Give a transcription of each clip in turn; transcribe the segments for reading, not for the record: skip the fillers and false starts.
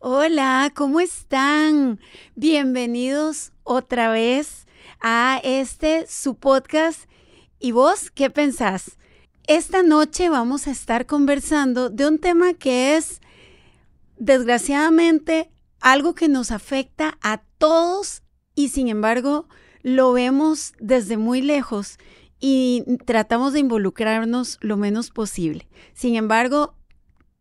Hola, ¿cómo están? Bienvenidos otra vez a su podcast. ¿Y vos qué pensás? Esta noche vamos a estar conversando de un tema que es, desgraciadamente, algo que nos afecta a todos y sin embargo lo vemos desde muy lejos y tratamos de involucrarnos lo menos posible. Sin embargo,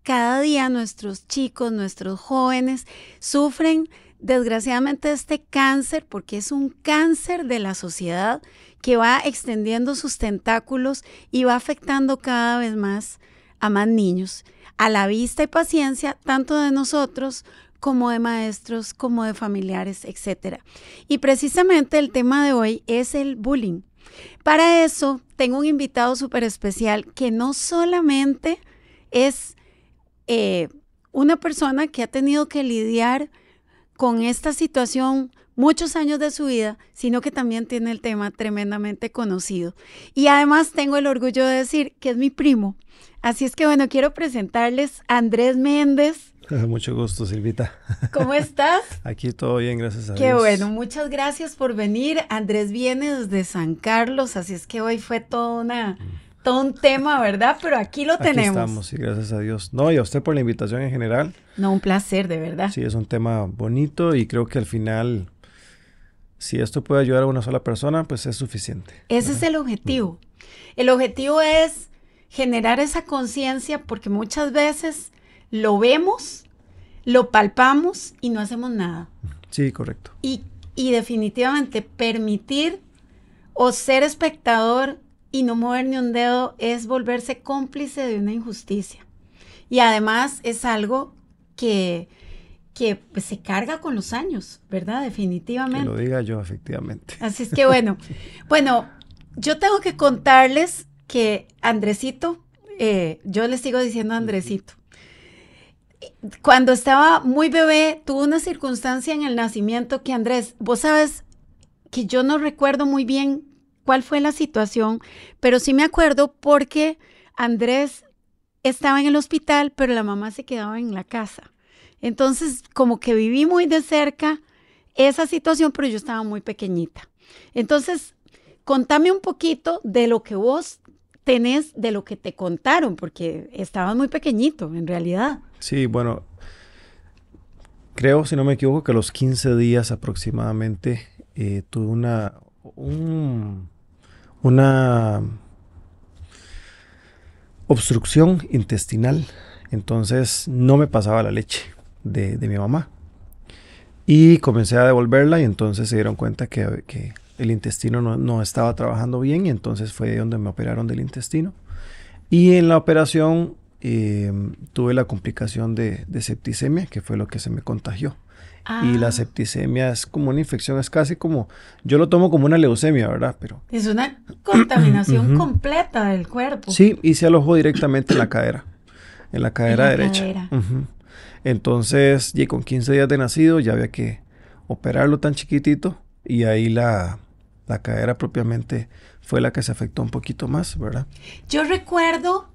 cada día nuestros chicos, nuestros jóvenes sufren desgraciadamente este cáncer porque es un cáncer de la sociedad que va extendiendo sus tentáculos y va afectando cada vez más a más niños, a la vista y paciencia tanto de nosotros como de maestros, como de familiares, etc. Y precisamente el tema de hoy es el bullying. Para eso tengo un invitado súper especial que no solamente es una persona que ha tenido que lidiar con esta situación muchos años de su vida, sino que también tiene el tema tremendamente conocido. Y además tengo el orgullo de decir que es mi primo. Así es que bueno, quiero presentarles a Andrés Méndez. Mucho gusto, Silvita. ¿Cómo estás? Aquí todo bien, gracias a Qué Dios. bueno, muchas gracias por venir. Andrés viene desde San Carlos, así es que hoy fue todo un tema, ¿verdad? Pero aquí lo tenemos. Aquí estamos, sí, gracias a Dios. No, y a usted por la invitación en general. No, un placer, de verdad. Sí, es un tema bonito y creo que al final, si esto puede ayudar a una sola persona, pues es suficiente. Ese es el objetivo. El objetivo es generar esa conciencia porque muchas veces lo vemos, lo palpamos y no hacemos nada. Sí, correcto. Y definitivamente permitir o ser espectador y no mover ni un dedo es volverse cómplice de una injusticia. Y además es algo que pues, se carga con los años, ¿verdad? Definitivamente. Que lo diga yo, efectivamente. Así es que bueno, yo tengo que contarles que Andresito, yo le sigo diciendo Andresito, cuando estaba muy bebé tuvo una circunstancia en el nacimiento que Andrés, vos sabes que yo no recuerdo muy bien cuál fue la situación, pero sí me acuerdo porque Andrés estaba en el hospital, pero la mamá se quedaba en la casa. Entonces, como que viví muy de cerca esa situación, pero yo estaba muy pequeñita. Entonces, contame un poquito de lo que vos tenés, de lo que te contaron, porque estabas muy pequeñito, en realidad. Sí, bueno, creo, si no me equivoco, que a los 15 días aproximadamente tuve una obstrucción intestinal. Entonces no me pasaba la leche de mi mamá. Y comencé a devolverla y entonces se dieron cuenta que el intestino no estaba trabajando bien y entonces fue donde me operaron del intestino. Y en la operación tuve la complicación de septicemia, que fue lo que se me contagió. Y la septicemia es como una infección, es casi como, yo lo tomo como una leucemia, ¿verdad? Pero es una contaminación completa del cuerpo. Sí, y se alojó directamente en la cadera derecha. Entonces, y con 15 días de nacido ya había que operarlo tan chiquitito y ahí la cadera propiamente fue la que se afectó un poquito más, ¿verdad? Yo recuerdo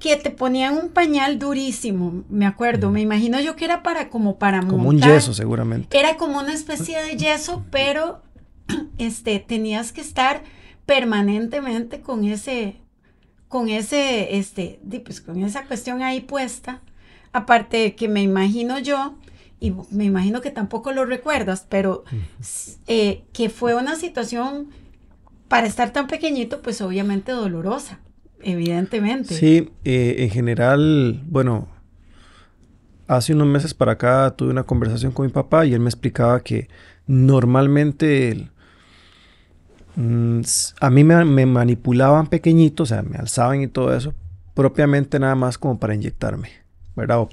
que te ponían un pañal durísimo, me acuerdo, me imagino yo que era para montar. Como un yeso seguramente. Era como una especie de yeso, pero tenías que estar permanentemente con esa cuestión ahí puesta. Aparte de que me imagino yo, y me imagino que tampoco lo recuerdas, pero que fue una situación para estar tan pequeñito, pues obviamente dolorosa. Evidentemente. Sí, en general, bueno, hace unos meses para acá tuve una conversación con mi papá y él me explicaba que normalmente a mí me manipulaban pequeñito, o sea, me alzaban y todo eso, propiamente nada más como para inyectarme, ¿verdad? O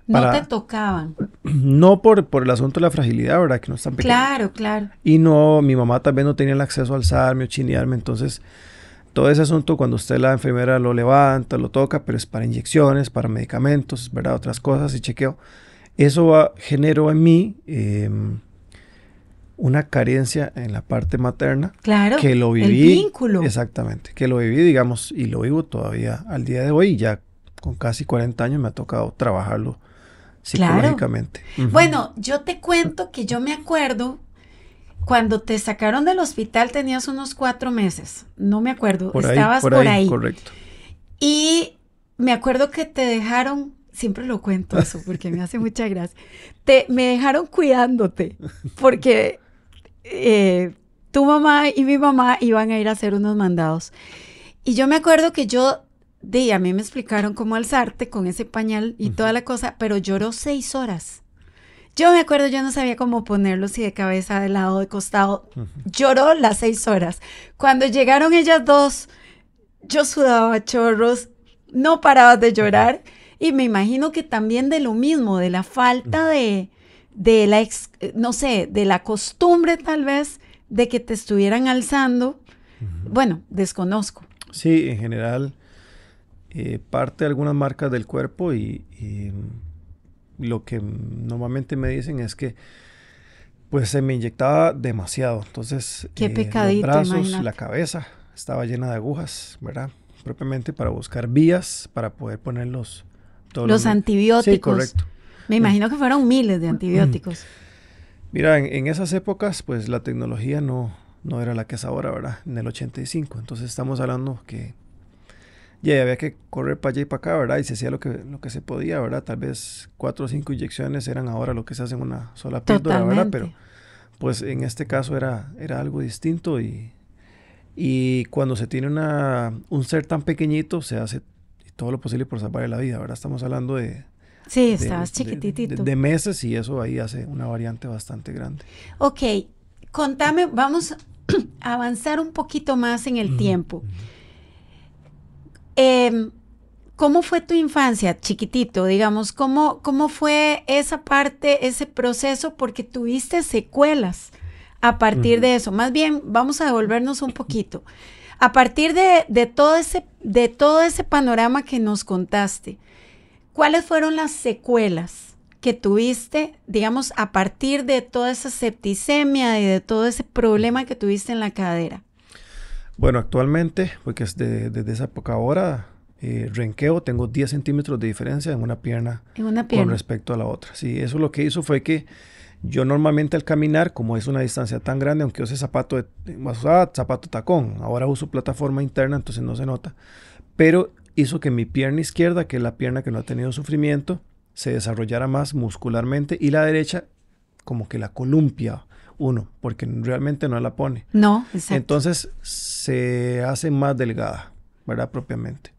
no te tocaban. No por el asunto de la fragilidad, ¿verdad? Que no están pequeños. Claro, claro. Y no, mi mamá también no tenía el acceso a alzarme o chinearme, entonces todo ese asunto cuando usted la enfermera lo levanta, lo toca, pero es para inyecciones, para medicamentos, ¿verdad? Otras cosas y chequeo. Eso generó en mí una carencia en la parte materna. Claro, que lo viví, el vínculo. Exactamente, que lo viví, digamos, y lo vivo todavía al día de hoy. Y ya con casi 40 años me ha tocado trabajarlo psicológicamente. Claro. Bueno, yo te cuento que yo me acuerdo cuando te sacaron del hospital tenías unos 4 meses, no me acuerdo, estabas por ahí. Correcto. Y me acuerdo que te dejaron, siempre lo cuento eso porque me hace mucha gracia, me dejaron cuidándote porque tu mamá y mi mamá iban a ir a hacer unos mandados. Y yo me acuerdo que a mí me explicaron cómo alzarte con ese pañal y toda la cosa, pero lloró 6 horas. Yo me acuerdo, yo no sabía cómo ponerlo, si de cabeza, de lado, de costado. Lloró las 6 horas. Cuando llegaron ellas dos, yo sudaba chorros, no paraba de llorar. Y me imagino que también de lo mismo, de la falta de la costumbre tal vez, de que te estuvieran alzando. Bueno, desconozco. Sí, en general, parte de algunas marcas del cuerpo y lo que normalmente me dicen es que pues se me inyectaba demasiado. Entonces, qué pecadito, los brazos, imagínate. la cabeza estaba llena de agujas, ¿verdad? Propiamente para buscar vías para poder poner los antibióticos. Sí, correcto. Me imagino que fueron miles de antibióticos. Mira, en esas épocas, pues la tecnología no era la que es ahora, ¿verdad? En el 85. Entonces estamos hablando que ya había que correr para allá y para acá, ¿verdad? Y se hacía lo que se podía, ¿verdad? Tal vez 4 o 5 inyecciones eran ahora lo que se hace en una sola píldora, ¿verdad? Pero pues en este caso era algo distinto y cuando se tiene un ser tan pequeñito se hace todo lo posible por salvarle la vida, ¿verdad? Estamos hablando de... Sí, estabas chiquititito. De meses y eso ahí hace una variante bastante grande. Ok, contame, vamos a avanzar un poquito más en el tiempo. ¿Cómo fue tu infancia, chiquitito? Digamos, ¿cómo fue esa parte, ese proceso? Porque tuviste secuelas a partir de eso. Más bien, vamos a devolvernos un poquito. A partir de todo ese panorama que nos contaste, ¿cuáles fueron las secuelas que tuviste, digamos, a partir de toda esa septicemia y de todo ese problema que tuviste en la cadera? Bueno, actualmente, porque desde esa época ahora, renqueo, tengo 10 centímetros de diferencia en una pierna con respecto a la otra. Sí, eso lo que hizo fue que yo normalmente al caminar, como es una distancia tan grande, aunque use zapato tacón, ahora uso plataforma interna, entonces no se nota, pero hizo que mi pierna izquierda, que es la pierna que no ha tenido sufrimiento, se desarrollara más muscularmente y la derecha como que la columpia uno, porque realmente no la pone. No, exacto. Entonces se hace más delgada, ¿verdad? Propiamente.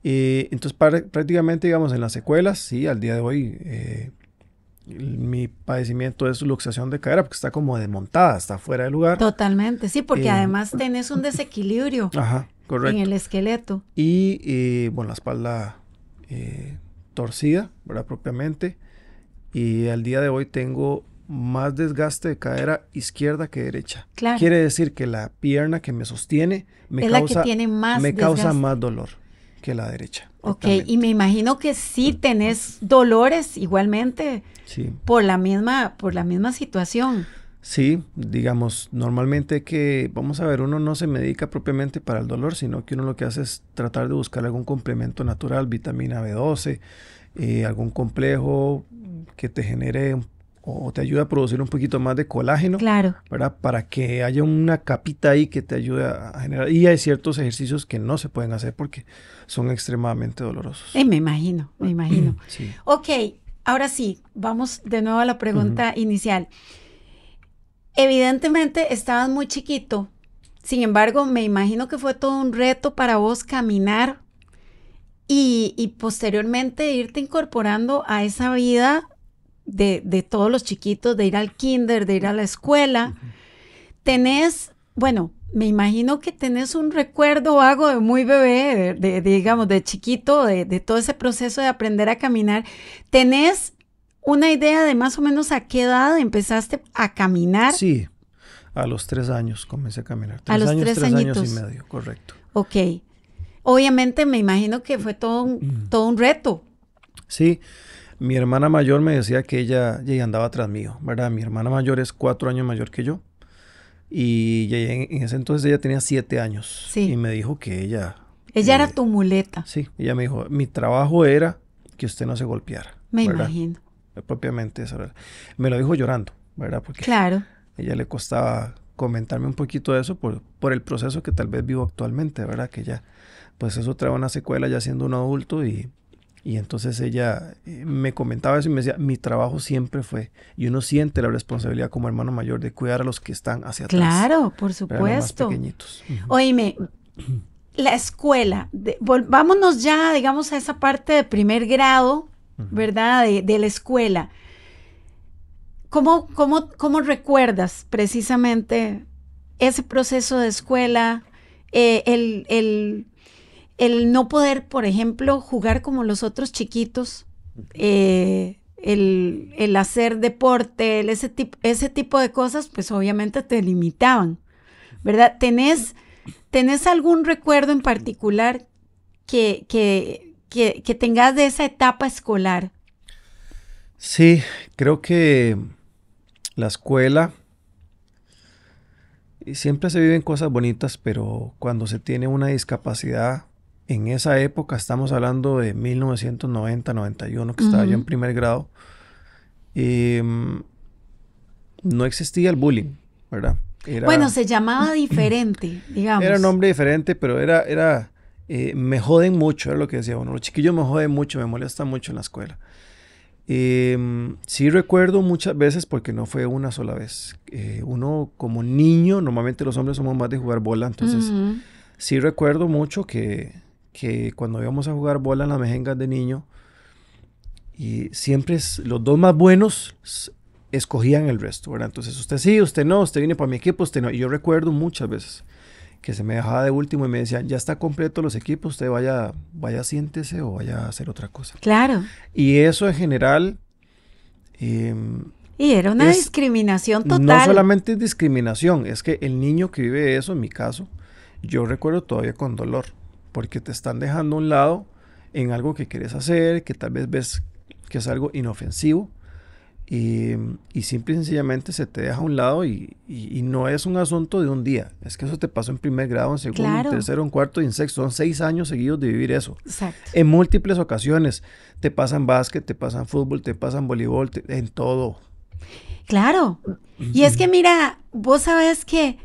Entonces prácticamente, digamos, en las secuelas, sí, al día de hoy mi padecimiento es luxación de cadera porque está como desmontada, está fuera de lugar. Totalmente, sí, porque además tenés un desequilibrio correcto. en el esqueleto. Y bueno, la espalda torcida, ¿verdad? Propiamente. Y al día de hoy tengo más desgaste de cadera izquierda que derecha. Claro. Quiere decir que la pierna que me sostiene me causa más dolor que la derecha. Ok, y me imagino que sí tenés dolores igualmente por la misma situación. Sí, digamos, normalmente vamos a ver, uno no se medica propiamente para el dolor, sino que uno lo que hace es tratar de buscar algún complemento natural, vitamina B12, algún complejo que te genere o te ayude a producir un poquito más de colágeno, claro, ¿verdad? Para que haya una capita ahí que te ayude a generar. Y hay ciertos ejercicios que no se pueden hacer porque son extremadamente dolorosos. Me imagino. Sí. Ok, ahora sí, vamos de nuevo a la pregunta inicial. Evidentemente estabas muy chiquito, sin embargo, me imagino que fue todo un reto para vos caminar y posteriormente irte incorporando a esa vida de todos los chiquitos, de ir al kinder, de ir a la escuela. Me imagino que tenés un recuerdo vago de muy bebé, digamos, de chiquito, de todo ese proceso de aprender a caminar. ¿Tenés una idea de más o menos a qué edad empezaste a caminar? Sí, a los 3 años comencé a caminar. A los 3 añitos. 3 años y medio, correcto. Ok. Obviamente me imagino que fue todo un reto. Sí. Mi hermana mayor me decía que ella andaba tras mío, ¿verdad? Mi hermana mayor es 4 años mayor que yo. Y en ese entonces ella tenía 7 años. Sí. Y me dijo que ella era tu muleta. Sí, ella me dijo, mi trabajo era que usted no se golpeara. Me ¿verdad? imagino. propiamente eso. Me lo dijo llorando, ¿verdad? Porque Claro. a ella le costaba comentarme un poquito de eso por el proceso que tal vez vivo actualmente, ¿verdad? Que ya, pues eso trae una secuela ya siendo un adulto y entonces ella me comentaba eso y me decía, mi trabajo siempre fue, y uno siente la responsabilidad como hermano mayor de cuidar a los que están hacia atrás. Claro, por Los más supuesto. pequeñitos. Oíme, la vámonos ya, digamos, a esa parte de primer grado, ¿verdad? De la escuela. ¿Cómo recuerdas precisamente ese proceso de escuela? El no poder, por ejemplo, jugar como los otros chiquitos, el hacer deporte, ese tipo de cosas, pues obviamente te limitaban, ¿verdad? ¿Tenés algún recuerdo en particular que tengas de esa etapa escolar? Sí, creo que la escuela siempre se viven cosas bonitas, pero cuando se tiene una discapacidad, en esa época, estamos hablando de 1990-91, que estaba yo en primer grado, no existía el bullying, ¿verdad? Bueno, se llamaba diferente, digamos. Era un nombre diferente, pero me joden mucho, era lo que decía uno. Los chiquillos me joden mucho, me molestan mucho en la escuela. Sí recuerdo muchas veces, porque no fue una sola vez. Uno como niño, normalmente los hombres somos más de jugar bola, entonces sí recuerdo mucho que cuando íbamos a jugar bola en las mejengas de niño, y siempre los dos más buenos escogían el resto, ¿verdad? Entonces usted sí, usted no, usted viene para mi equipo, usted no. Y yo recuerdo muchas veces que se me dejaba de último y me decían, ya está completo los equipos, usted vaya siéntese o vaya a hacer otra cosa. Claro. Y eso en general... y era una discriminación total. No solamente es discriminación, es que el niño que vive eso, en mi caso, yo recuerdo todavía con dolor, porque te están dejando a un lado en algo que quieres hacer, que tal vez ves que es algo inofensivo, y simple y sencillamente se te deja a un lado y no es un asunto de un día, es que eso te pasó en primer grado, en segundo, claro, en tercero, en cuarto y en sexto, son 6 años seguidos de vivir eso. Exacto. En múltiples ocasiones, te pasan básquet, te pasan fútbol, te pasan voleibol, en todo. Claro, y es que mira, vos sabes que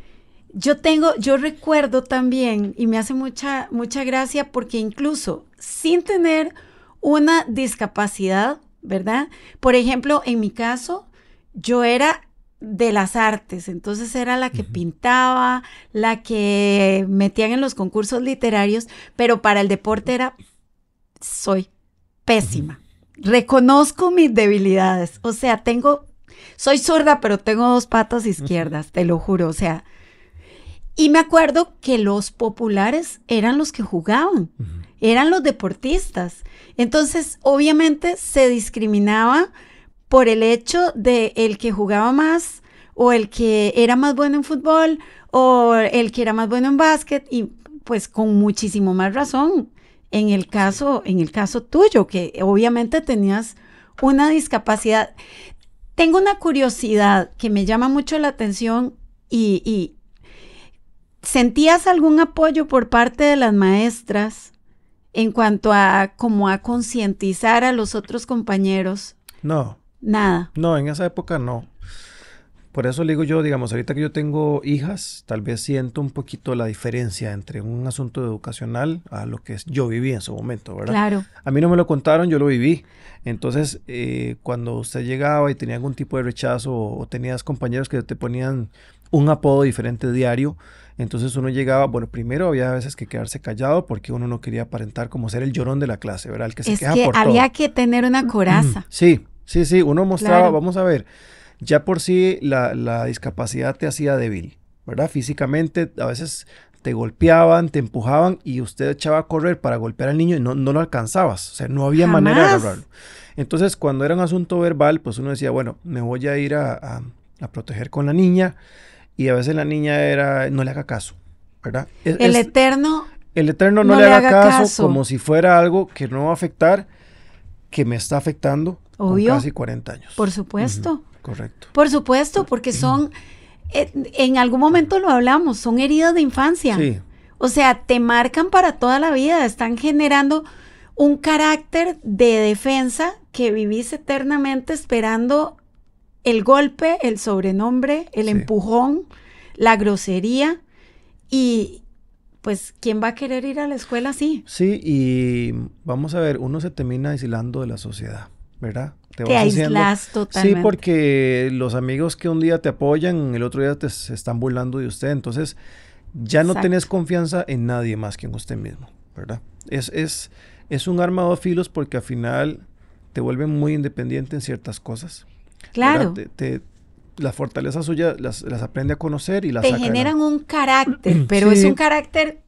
yo recuerdo también, y me hace mucha gracia, porque incluso sin tener una discapacidad, ¿verdad? Por ejemplo, en mi caso, yo era de las artes, entonces era la que pintaba, la que metían en los concursos literarios, pero para el deporte soy pésima. Reconozco mis debilidades, o sea, soy zurda, pero tengo 2 patas izquierdas, te lo juro, o sea. Y me acuerdo que los populares eran los que jugaban, eran los deportistas. Entonces, obviamente, se discriminaba por el hecho de el que jugaba más, o el que era más bueno en fútbol, o el que era más bueno en básquet, y pues con muchísimo más razón. En el caso tuyo, que obviamente tenías una discapacidad. Tengo una curiosidad que me llama mucho la atención y ¿sentías algún apoyo por parte de las maestras en cuanto a como a concientizar a los otros compañeros? No. Nada. No, en esa época no. Por eso le digo yo, digamos, ahorita que yo tengo hijas, tal vez siento un poquito la diferencia entre un asunto educacional a lo que yo viví en su momento, ¿verdad? Claro. A mí no me lo contaron, yo lo viví. Entonces, cuando usted llegaba y tenía algún tipo de rechazo o tenías compañeros que te ponían un apodo diferente diario, entonces uno llegaba, bueno, primero había veces que quedarse callado porque uno no quería aparentar como ser el llorón de la clase, ¿verdad? El que se queja por todo. Es que había que tener una coraza. Sí, uno mostraba, claro. Vamos a ver, ya por sí la discapacidad te hacía débil, ¿verdad? Físicamente a veces te golpeaban, te empujaban y usted echaba a correr para golpear al niño y no lo alcanzabas, o sea, no había manera de agarrarlo. Entonces, cuando era un asunto verbal, pues uno decía, bueno, me voy a ir a proteger con la niña, y a veces la niña no le haga caso, ¿verdad? El Eterno no le haga caso como si fuera algo que no va a afectar, que me está afectando. Obvio. Con casi 40 años. Por supuesto. Correcto. Por supuesto, porque son, en algún momento lo hablamos, son heridas de infancia. Sí. O sea, te marcan para toda la vida, están generando un carácter de defensa que vivís eternamente esperando el golpe, el sobrenombre, el empujón, la grosería y pues ¿quién va a querer ir a la escuela así? Sí, y vamos a ver, uno se termina aislando de la sociedad, ¿verdad? Te aíslas totalmente. Sí, porque los amigos que un día te apoyan, el otro día se están burlando de usted, entonces ya no tenés confianza en nadie más que en usted mismo, ¿verdad? Es un arma de dos filos porque al final te vuelve muy independiente en ciertas cosas. Claro. La fortaleza suya las aprende a conocer y las te generan un carácter, pero es un carácter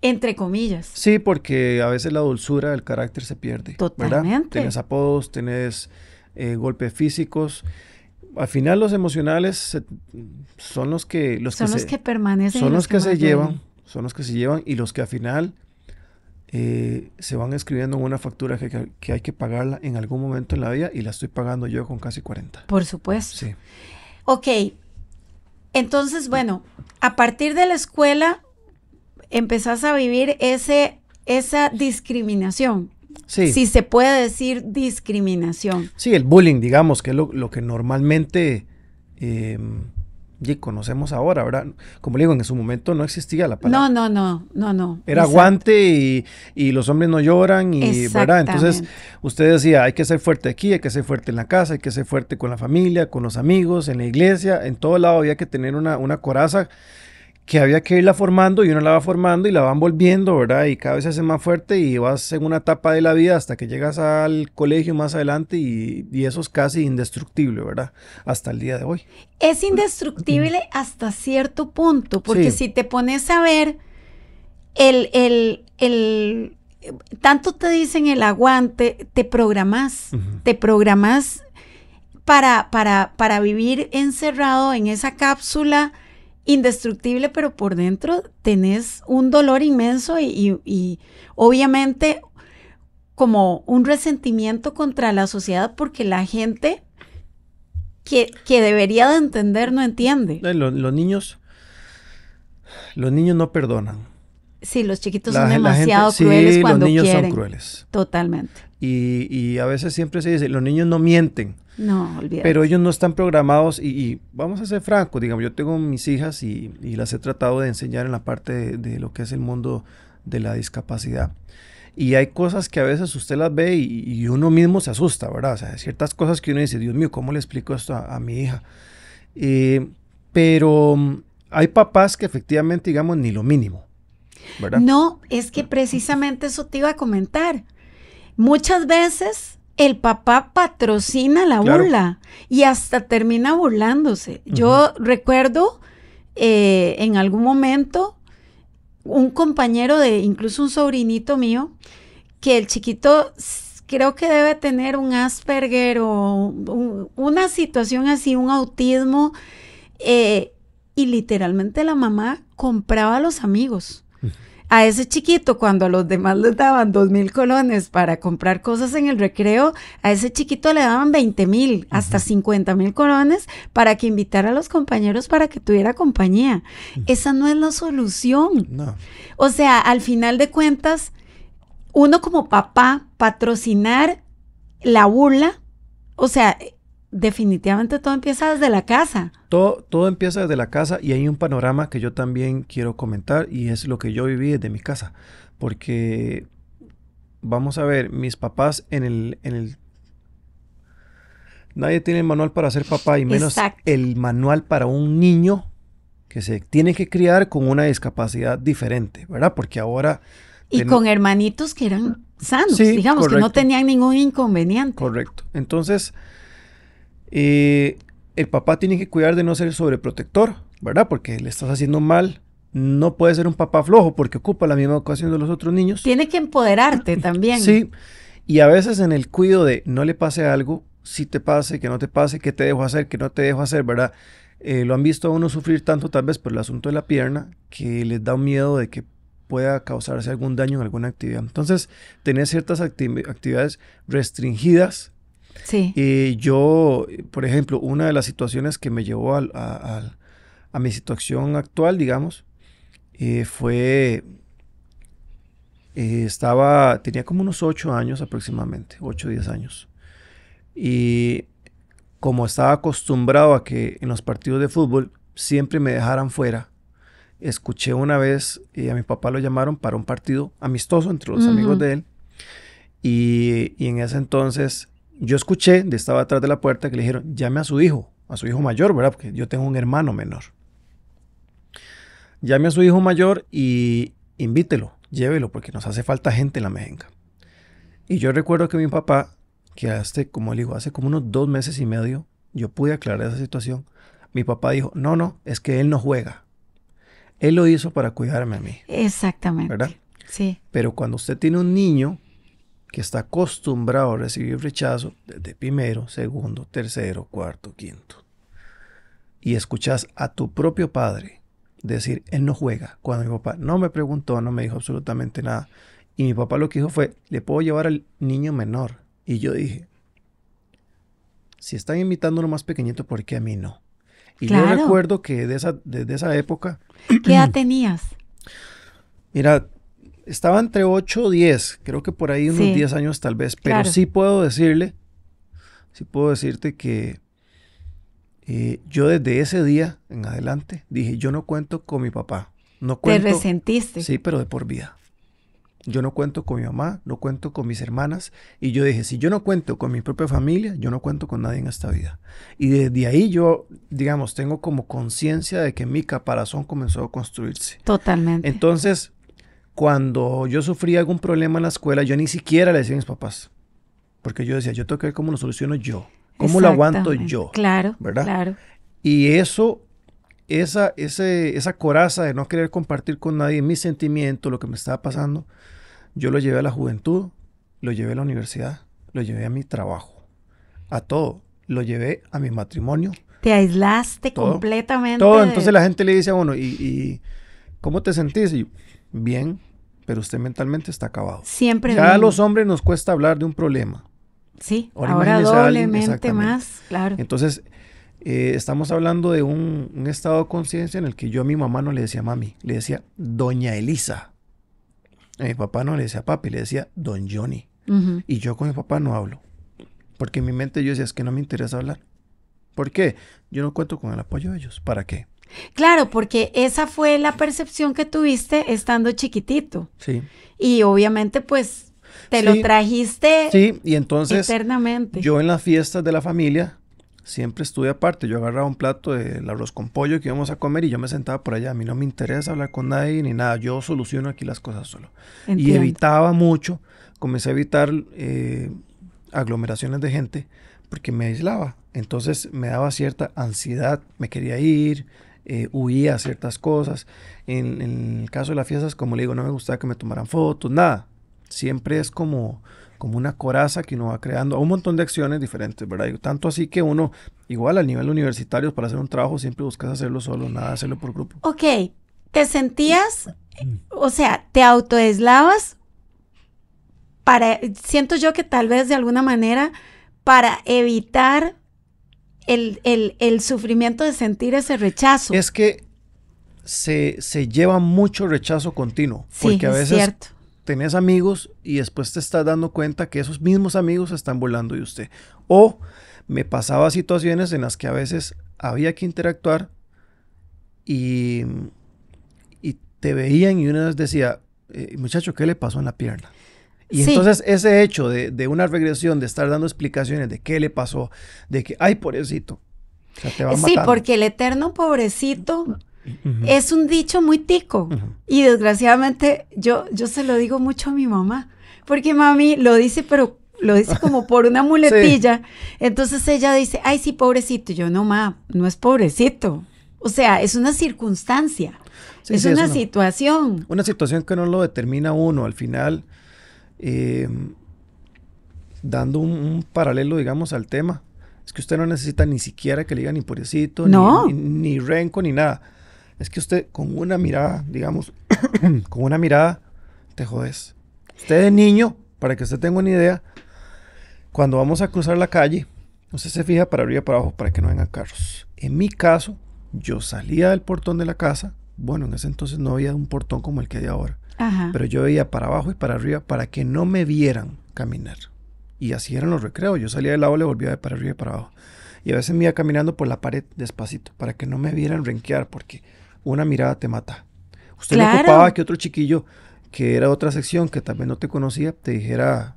entre comillas. Sí, porque a veces la dulzura del carácter se pierde. Totalmente. ¿Verdad? Tienes apodos, tienes golpes físicos. Al final los emocionales son los que permanecen. Son los que se llevan. Son los que se llevan y los que al final se van escribiendo en una factura que hay que pagarla en algún momento en la vida y la estoy pagando yo con casi 40. Por supuesto. Sí. Ok, entonces, bueno, a partir de la escuela empezás a vivir esa discriminación. Sí. Si se puede decir discriminación. Sí, el bullying, digamos, que es lo que normalmente conocemos ahora, ¿verdad? Como le digo, en su momento no existía la palabra. No. Era aguante y los hombres no lloran y, ¿verdad? Entonces, usted decía, hay que ser fuerte aquí, hay que ser fuerte en la casa, hay que ser fuerte con la familia, con los amigos, en la iglesia, en todo lado había que tener una coraza que había que irla formando y uno la va formando y la van volviendo, ¿verdad? Y cada vez se hace más fuerte y vas en una etapa de la vida hasta que llegas al colegio más adelante y eso es casi indestructible, ¿verdad? Hasta el día de hoy. Es indestructible hasta cierto punto, porque si te pones a ver, tanto te dicen el aguante, te programas para vivir encerrado en esa cápsula indestructible, pero por dentro tenés un dolor inmenso y obviamente como un resentimiento contra la sociedad porque la gente que debería de entender no entiende. Los niños no perdonan. Sí, los chiquitos son demasiado crueles cuando quieren. Los niños son crueles. Totalmente. Y a veces siempre se dice, los niños no mienten. No, olvídate. Pero ellos no están programados y vamos a ser francos, digamos, yo tengo mis hijas y las he tratado de enseñar en la parte de lo que es el mundo de la discapacidad. Y hay cosas que a veces usted las ve y uno mismo se asusta, ¿verdad? O sea, hay ciertas cosas que uno dice, Dios mío, ¿cómo le explico esto a mi hija? Pero hay papás que efectivamente, digamos, ni lo mínimo, ¿verdad? No, es que precisamente eso te iba a comentar. Muchas veces el papá patrocina la burla y hasta termina burlándose. Yo recuerdo en algún momento un compañero incluso un sobrinito mío, que el chiquito creo que debe tener un Asperger o una situación así, un autismo, y literalmente la mamá compraba a los amigos. A ese chiquito, cuando a los demás les daban 2,000 colones para comprar cosas en el recreo, a ese chiquito le daban 20,000, hasta 50,000 colones para que invitara a los compañeros para que tuviera compañía. Esa no es la solución. No. O sea, al final de cuentas, uno como papá, patrocinar la burla, o sea, definitivamente todo empieza desde la casa. Todo empieza desde la casa y hay un panorama que yo también quiero comentar y es lo que yo viví desde mi casa. Porque, vamos a ver, mis papás nadie tiene el manual para ser papá y menos el manual para un niño que se tiene que criar con una discapacidad diferente, ¿verdad? Porque ahora... Y con hermanitos que eran sanos, digamos, correcto, que no tenían ningún inconveniente. Correcto. Entonces... el papá tiene que cuidar de no ser sobreprotector, ¿verdad? Porque le estás haciendo mal. No puede ser un papá flojo porque ocupa la misma educación de los otros niños. Tiene que empoderarte también. Sí, y a veces en el cuidado de no le pase algo, si te pase, que no te pase, qué te dejo hacer, qué no te dejo hacer, ¿verdad? Lo han visto a uno sufrir tanto tal vez por el asunto de la pierna que les da un miedo de que pueda causarse algún daño en alguna actividad. Entonces, tener ciertas actividades restringidas. Sí. Yo, por ejemplo, una de las situaciones que me llevó a mi situación actual, digamos, fue, tenía como unos 8 años aproximadamente, 8 o 10 años. Y como estaba acostumbrado a que en los partidos de fútbol siempre me dejaran fuera, escuché una vez a mi papá lo llamaron para un partido amistoso entre los amigos de él. Y en ese entonces yo escuché, estaba atrás de la puerta, que le dijeron, llame a su hijo mayor, ¿verdad? Porque yo tengo un hermano menor. Llame a su hijo mayor y invítelo, llévelo, porque nos hace falta gente en la mejenga. Y yo recuerdo que mi papá, que como le digo, hace como unos 2 meses y medio, yo pude aclarar esa situación. Mi papá dijo, no, es que él no juega. Él lo hizo para cuidarme a mí. Exactamente. ¿Verdad? Sí. Pero cuando usted tiene un niño que está acostumbrado a recibir rechazo desde primero, segundo, tercero, cuarto, quinto, y escuchas a tu propio padre decir, él no juega, cuando mi papá no me preguntó, no me dijo absolutamente nada, y mi papá lo que dijo fue, le puedo llevar al niño menor, y yo dije, si están invitando a uno más pequeñito, ¿por qué a mí no? Y claro. Yo recuerdo que desde esa época... ¿Qué edad tenías? Mira, estaba entre 8 o 10, creo que por ahí unos 10 años tal vez, pero claro. sí puedo decirte que yo desde ese día en adelante dije, yo no cuento con mi papá. No cuento, ¿te resentiste? Sí, pero de por vida. Yo no cuento con mi mamá, no cuento con mis hermanas. Y yo dije, si yo no cuento con mi propia familia, yo no cuento con nadie en esta vida. Y desde ahí yo, digamos, tengo como conciencia de que mi caparazón comenzó a construirse. Totalmente. Entonces, cuando yo sufría algún problema en la escuela, yo ni siquiera le decía a mis papás. Porque yo decía, yo tengo que ver cómo lo soluciono yo. ¿Cómo lo aguanto yo? Claro, ¿verdad? Claro. Y esa coraza de no querer compartir con nadie mis sentimientos, lo que me estaba pasando, yo lo llevé a la juventud, lo llevé a la universidad, lo llevé a mi trabajo, a todo. Lo llevé a mi matrimonio. Te aislaste completamente. Todo. Entonces la gente le dice a uno, ¿y cómo te sentís? Y yo, bien, pero usted mentalmente está acabado. Siempre ya bien. A los hombres nos cuesta hablar de un problema. Sí, ahora doblemente más, claro. Entonces, estamos hablando de un estado de conciencia en el que yo a mi mamá no le decía mami, le decía doña Elisa. A mi papá no le decía papi, le decía don Johnny. Y yo con mi papá no hablo. Porque en mi mente yo decía, es que no me interesa hablar. ¿Por qué? Yo no cuento con el apoyo de ellos. ¿Para qué? Claro, porque esa fue la percepción que tuviste estando chiquitito. Sí. Y obviamente, pues, te lo trajiste y entonces, eternamente. Yo en las fiestas de la familia siempre estuve aparte. Yo agarraba un plato del arroz con pollo que íbamos a comer y yo me sentaba por allá. A mí no me interesa hablar con nadie ni nada. Yo soluciono aquí las cosas solo. Entiendo. Y evitaba mucho. Comencé a evitar aglomeraciones de gente porque me aislaba. Entonces me daba cierta ansiedad. Me quería ir. Huía a ciertas cosas. En el caso de las fiestas, como le digo, no me gustaba que me tomaran fotos, nada. Siempre es como una coraza que uno va creando, un montón de acciones diferentes, ¿verdad? Y tanto así que uno, igual al nivel universitario, para hacer un trabajo siempre buscas hacerlo solo, nada hacerlo por grupo. Ok, ¿te sentías, o sea, te autoaislabas siento yo que tal vez de alguna manera, para evitar el sufrimiento de sentir ese rechazo? Es que se lleva mucho rechazo continuo, porque a veces es cierto. Tenés amigos y después te estás dando cuenta que esos mismos amigos se están burlando de usted. O me pasaba situaciones en las que a veces había que interactuar y te veían y una vez decía, muchacho, ¿qué le pasó en la pierna? Y entonces ese hecho de una regresión, de estar dando explicaciones de qué le pasó, de que, ay, pobrecito, o sea, te va matando. Sí, porque el eterno pobrecito es un dicho muy tico. Y desgraciadamente yo se lo digo mucho a mi mamá, porque mami lo dice, pero lo dice como por una muletilla. Entonces ella dice, ay, sí, pobrecito. Y yo, no, ma, no es pobrecito. O sea, es una circunstancia, es una situación. Una situación que no lo determina uno. Al final, dando un paralelo, digamos, al tema, es que usted no necesita ni siquiera que le diga ni pobrecito, no. ni renco, ni nada. Es que usted con una mirada, digamos, con una mirada, te jodes. Usted de niño, para que usted tenga una idea, cuando vamos a cruzar la calle, usted se fija para arriba y para abajo para que no vengan carros. En mi caso, yo salía del portón de la casa, bueno, en ese entonces no había un portón como el que hay ahora, pero yo veía para abajo y para arriba para que no me vieran caminar. Y así eran los recreos. Yo salía del aula y volvía para arriba y para abajo. Y a veces me iba caminando por la pared despacito para que no me vieran renquear, porque una mirada te mata. Usted le ocupaba que otro chiquillo que era de otra sección, que también no te conocía, te dijera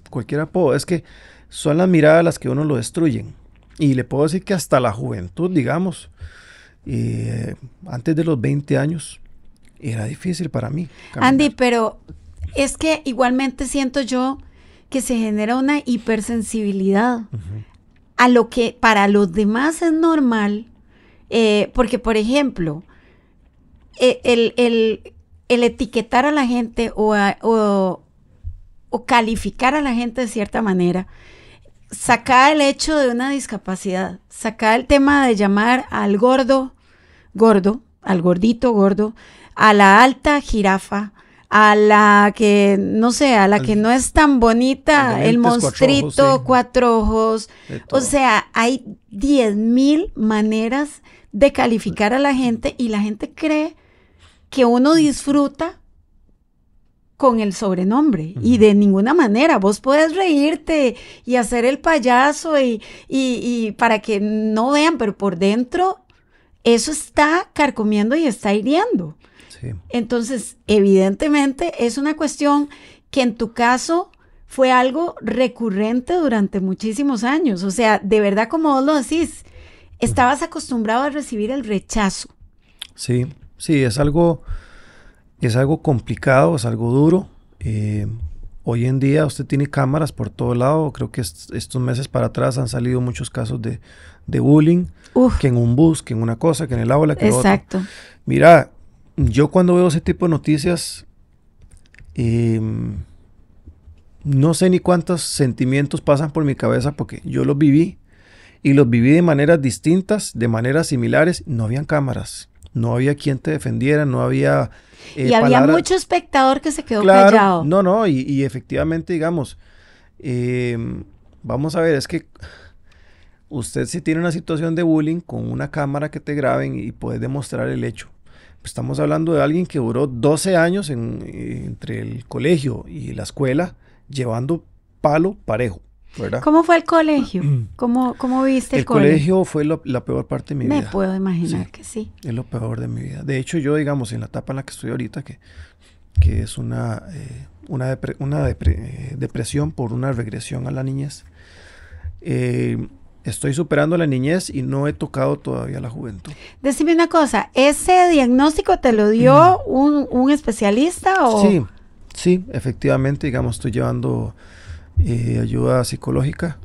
cualquier apodo. Es que son las miradas las que uno lo destruyen. Y le puedo decir que hasta la juventud, digamos, antes de los 20 años, era difícil para mí caminar. Andy, pero es que igualmente siento yo que se genera una hipersensibilidad a lo que para los demás es normal, porque, por ejemplo, el etiquetar a la gente o calificar a la gente de cierta manera, sacar el hecho de una discapacidad, sacar el tema de llamar al gordo, al gordito gordo, a la alta jirafa, a la que, no sé, a la que no es tan bonita, el monstruito, cuatro ojos. O sea, hay 10,000 maneras de calificar a la gente y la gente cree que uno disfruta con el sobrenombre y de ninguna manera. Vos puedes reírte y hacer el payaso y para que no vean, pero por dentro eso está carcomiendo y está hiriendo. Sí. Entonces, evidentemente es una cuestión que en tu caso fue algo recurrente durante muchísimos años. O sea, de verdad, como vos lo decís, estabas acostumbrado a recibir el rechazo. Sí, sí, es algo complicado, es algo duro. Hoy en día usted tiene cámaras por todo lado. Creo que estos meses para atrás han salido muchos casos de bullying, que en un bus, que en una cosa, que en el aula, que en otra. Exacto. Mira, yo cuando veo ese tipo de noticias, no sé ni cuántos sentimientos pasan por mi cabeza porque yo los viví y los viví de maneras distintas, de maneras similares. No habían cámaras, no había quien te defendiera, no había y había mucho espectador que se quedó callado. No, y efectivamente, digamos, vamos a ver, es que usted si tiene una situación de bullying con una cámara que te graben y puedes demostrar el hecho. Estamos hablando de alguien que duró 12 años entre el colegio y la escuela llevando palo parejo, ¿verdad? ¿Cómo fue el colegio? ¿Cómo viste el colegio? El colegio fue la peor parte de mi vida. Me puedo imaginar que sí. Es lo peor de mi vida. De hecho, yo, digamos, en la etapa en la que estoy ahorita, que es una depresión por una regresión a la niñez, estoy superando la niñez y no he tocado todavía la juventud. Decime una cosa, ¿ese diagnóstico te lo dio un especialista o...? Sí, efectivamente, digamos, estoy llevando ayuda psicológica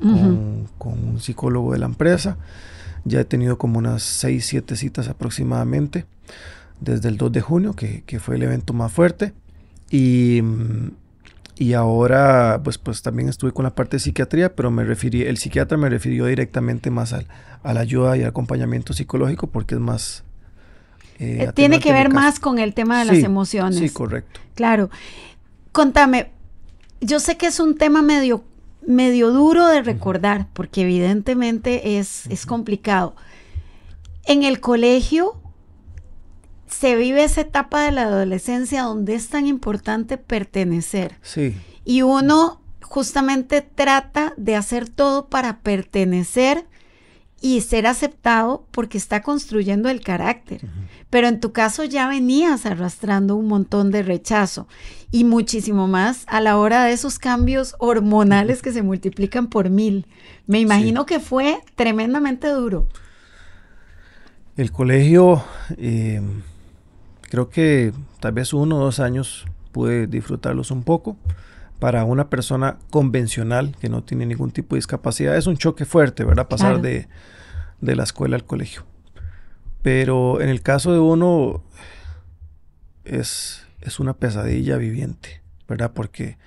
con un psicólogo de la empresa. Ya he tenido como unas 6, 7 citas aproximadamente desde el 2 de junio, que fue el evento más fuerte. Y ahora, pues también estuve con la parte de psiquiatría, pero el psiquiatra me refirió directamente más a la ayuda y al acompañamiento psicológico porque es más... tiene que ver más con el tema de las emociones. Sí, correcto. Claro. Contame, yo sé que es un tema medio duro de recordar, porque evidentemente es complicado. En el colegio se vive esa etapa de la adolescencia donde es tan importante pertenecer. Sí. Y uno justamente trata de hacer todo para pertenecer y ser aceptado porque está construyendo el carácter. Pero en tu caso ya venías arrastrando un montón de rechazo y muchísimo más a la hora de esos cambios hormonales que se multiplican por 1000. Me imagino que fue tremendamente duro. El colegio... creo que tal vez 1 o 2 años pude disfrutarlos un poco. Para una persona convencional que no tiene ningún tipo de discapacidad es un choque fuerte, ¿verdad? Pasar de la escuela al colegio. Pero en el caso de uno es una pesadilla viviente, ¿verdad? Porque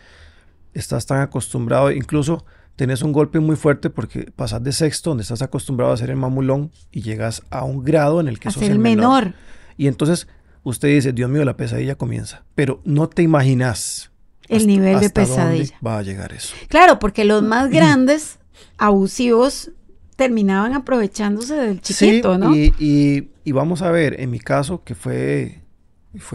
estás tan acostumbrado, incluso tenés un golpe muy fuerte porque pasas de sexto, donde estás acostumbrado a ser el mamulón, y llegas a un grado en el que sos el menor. Y entonces... usted dice, Dios mío, la pesadilla comienza, pero no te imaginas el nivel de pesadilla. ¿Dónde va a llegar eso? Claro, porque los más grandes, abusivos, terminaban aprovechándose del chiquito, sí, ¿no? Y vamos a ver, en mi caso, que fue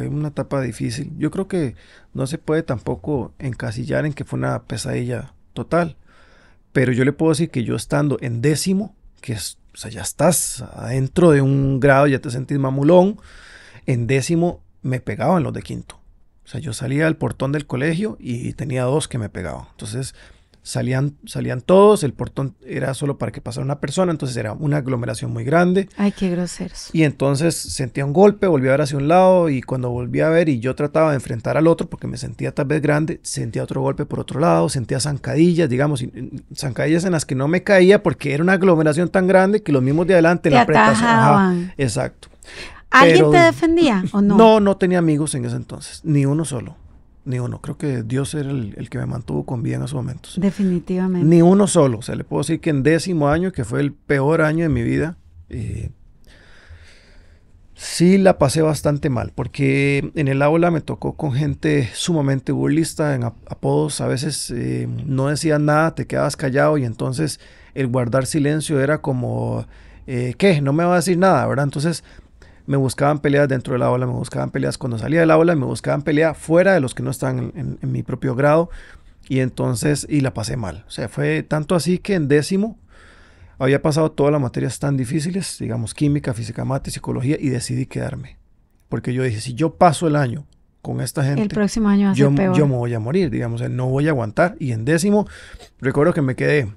una etapa difícil, yo creo que no se puede tampoco encasillar en que fue una pesadilla total. pero yo le puedo decir que yo estando en 10º, que es, o sea, ya estás adentro de un grado, ya te sentís mamulón, en 10º me pegaban los de 5º. O sea, yo salía del portón del colegio y tenía 2 que me pegaban. Entonces salían todos, el portón era solo para que pasara una persona, entonces era una aglomeración muy grande. Ay, qué groseros. Y entonces sentía un golpe, volví a ver hacia un lado y cuando volví a ver y yo trataba de enfrentar al otro porque me sentía tal vez grande, sentía otro golpe por otro lado, sentía zancadillas, digamos, zancadillas en las que no me caía porque era una aglomeración tan grande que los mismos de adelante, te la apretación. atajaban. Exacto. ¿Alguien te defendía o no? No, no tenía amigos en ese entonces, ni uno solo. Ni uno. Creo que Dios era el que me mantuvo con vida en esos momentos. Definitivamente. Ni uno solo. O sea, le puedo decir que en 10º año, que fue el peor año de mi vida, sí la pasé bastante mal. Porque en el aula me tocó con gente sumamente burlista, en apodos. A veces no decías nada, te quedabas callado y entonces el guardar silencio era como, ¿qué? No me va a decir nada, ¿verdad? Entonces me buscaban peleas dentro del aula, me buscaban peleas cuando salía del aula, me buscaban peleas fuera de los que no estaban en mi propio grado y entonces, y la pasé mal. O sea, fue tanto así que en 10º había pasado todas las materias tan difíciles, digamos química, física, mate, psicología y decidí quedarme. Porque yo dije, si yo paso el año con esta gente, el próximo año va a ser peor. Yo me voy a morir, digamos, no voy a aguantar. Y en 10º recuerdo que me quedé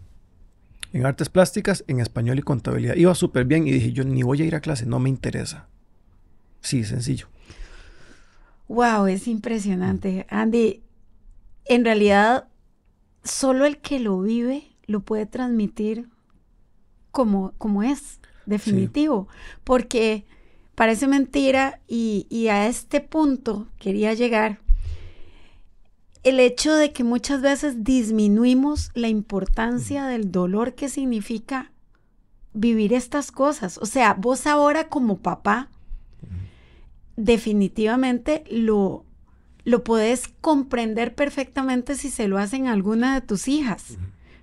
en artes plásticas, en español y contabilidad. Iba súper bien y dije, yo ni voy a ir a clase, no me interesa. Sí, sencillo. Wow, es impresionante. Andy, en realidad, solo el que lo vive lo puede transmitir como es, definitivo. Sí. Porque parece mentira y a este punto quería llegar. El hecho de que muchas veces disminuimos la importancia del dolor que significa vivir estas cosas. O sea, vos ahora como papá, definitivamente lo podés comprender perfectamente si se lo hacen a alguna de tus hijas,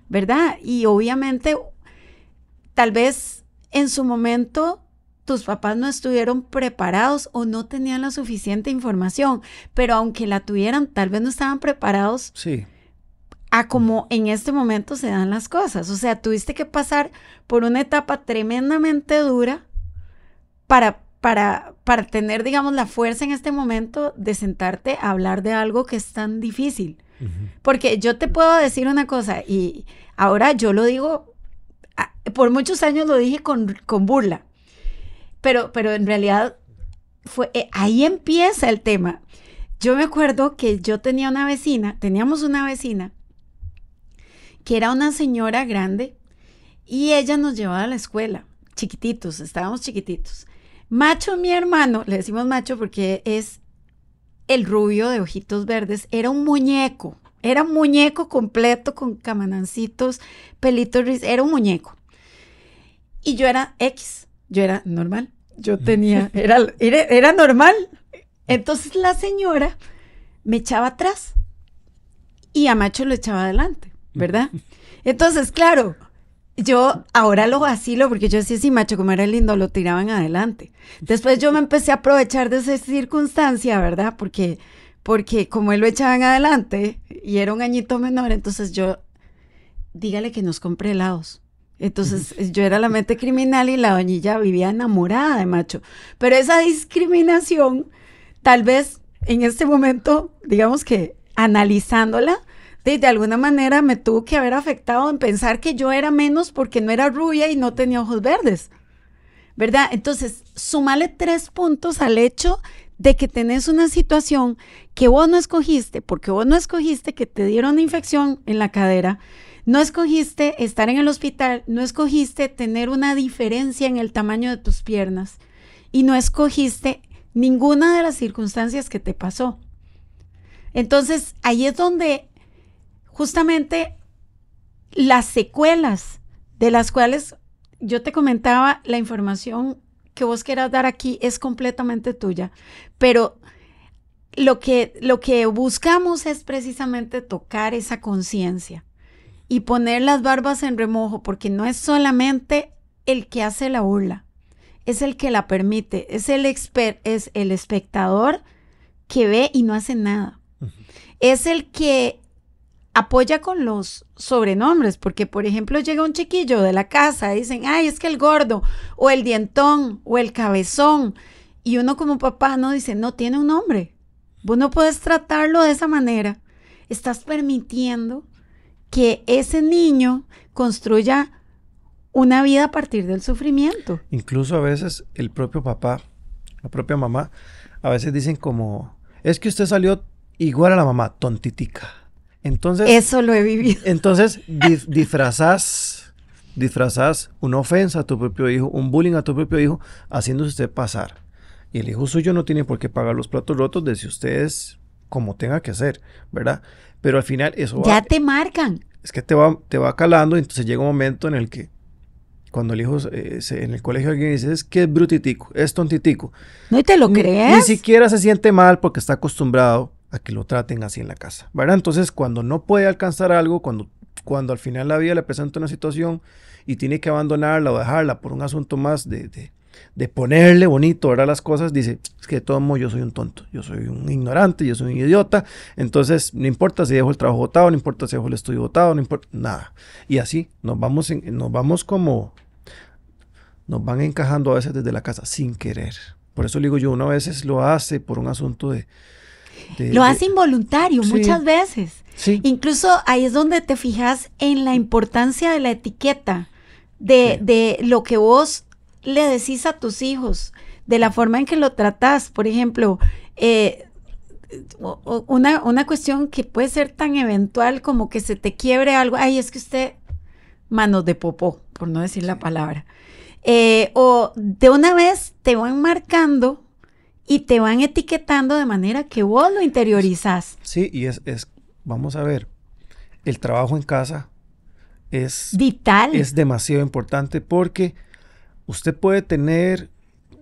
¿verdad? Y obviamente, tal vez en su momento tus papás no estuvieron preparados o no tenían la suficiente información, pero aunque la tuvieran, tal vez no estaban preparados a como en este momento se dan las cosas. O sea, tuviste que pasar por una etapa tremendamente dura para tener, digamos, la fuerza en este momento de sentarte a hablar de algo que es tan difícil. Porque yo te puedo decir una cosa, y ahora yo lo digo, por muchos años lo dije con burla, pero en realidad ahí empieza el tema. Yo me acuerdo que teníamos una vecina, que era una señora grande, y ella nos llevaba a la escuela, estábamos chiquititos. Macho, mi hermano, le decimos Macho porque es el rubio de ojitos verdes, era un muñeco completo con camanancitos, pelitos rizos, era un muñeco. Y yo era X, yo era normal, era normal. Entonces la señora me echaba atrás y a Macho lo echaba adelante, ¿verdad? Entonces, claro, yo ahora lo vacilo porque yo decía, sí, Macho, como era lindo, lo tiraban adelante. Después yo me empecé a aprovechar de esa circunstancia, ¿verdad? Porque como él lo echaban adelante y era un añito menor, entonces dígale que nos compre helados. Entonces yo era la mente criminal y la doñilla vivía enamorada de Macho. Pero esa discriminación, tal vez en este momento, digamos que analizándola, de alguna manera me tuvo que haber afectado en pensar que yo era menos porque no era rubia y no tenía ojos verdes, ¿verdad? Entonces, súmale 3 puntos al hecho de que tenés una situación que vos no escogiste, porque vos no escogiste que te diera una infección en la cadera, no escogiste estar en el hospital, no escogiste tener una diferencia en el tamaño de tus piernas y no escogiste ninguna de las circunstancias que te pasó. Entonces, ahí es donde justamente las secuelas de las cuales yo te comentaba, la información que vos quieras dar aquí es completamente tuya, pero lo que buscamos es precisamente tocar esa conciencia y poner las barbas en remojo, porque no es solamente el que hace la burla, es el que la permite, es el espectador que ve y no hace nada. Es el que apoya con los sobrenombres, porque por ejemplo llega un chiquillo de la casa, dicen, ay, es que el gordo, o el dientón, o el cabezón, y uno como papá no dice, no, tiene un nombre, vos no puedes tratarlo de esa manera, estás permitiendo que ese niño construya una vida a partir del sufrimiento. Incluso a veces el propio papá, la propia mamá, a veces dicen como, es que usted salió igual a la mamá, tontitica. Entonces, eso lo he vivido. Entonces disfrazás una ofensa a tu propio hijo, un bullying a tu propio hijo, haciéndose usted pasar. Y el hijo suyo no tiene por qué pagar los platos rotos de si usted es como tenga que ser, ¿verdad? Pero al final eso ya te marcan. Es que te va calando, y entonces llega un momento en el que cuando el hijo en el colegio alguien dice, es que es brutitico, es tontitico. ¿No y te lo crees? Ni siquiera se siente mal porque está acostumbrado a que lo traten así en la casa, ¿verdad? Entonces, cuando no puede alcanzar algo, cuando al final la vida le presenta una situación y tiene que abandonarla o dejarla por un asunto más de ponerle bonito, ¿verdad? Las cosas, dice, es que de todo modo yo soy un tonto, yo soy un ignorante, yo soy un idiota, entonces no importa si dejo el trabajo botado, no importa si dejo el estudio botado, no importa, nada. Y así nos van encajando a veces desde la casa sin querer. Por eso le digo yo, uno a veces lo hace por un asunto lo hace involuntario, sí, muchas veces. Sí. Incluso ahí es donde te fijas en la importancia de la etiqueta, de lo que vos le decís a tus hijos, de la forma en que lo tratás. Por ejemplo, una cuestión que puede ser tan eventual como que se te quiebre algo. Ay, es que usted, manos de popó, por no decir la palabra. O de una vez te van marcando y te van etiquetando de manera que vos lo interiorizás. Sí, y vamos a ver, el trabajo en casa es vital. Es demasiado importante porque usted puede tener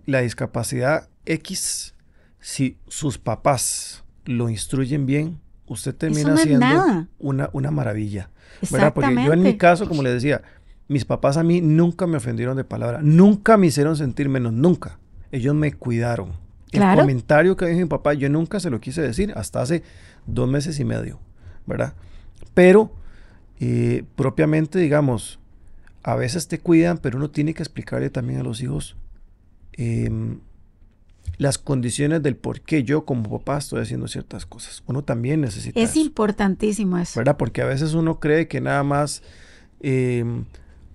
la discapacidad X, si sus papás lo instruyen bien, usted termina siendo una maravilla, ¿verdad? Porque yo en mi caso, como les decía, mis papás a mí nunca me ofendieron de palabra, nunca me hicieron sentir menos, nunca. Ellos me cuidaron. Claro. El comentario que dijo mi papá, yo nunca se lo quise decir hasta hace 2 meses y medio, ¿verdad? Pero propiamente, digamos, a veces te cuidan, pero uno tiene que explicarle también a los hijos las condiciones del por qué yo como papá estoy haciendo ciertas cosas. Uno también necesita eso. Es importantísimo eso. ¿Verdad? Porque a veces uno cree que nada más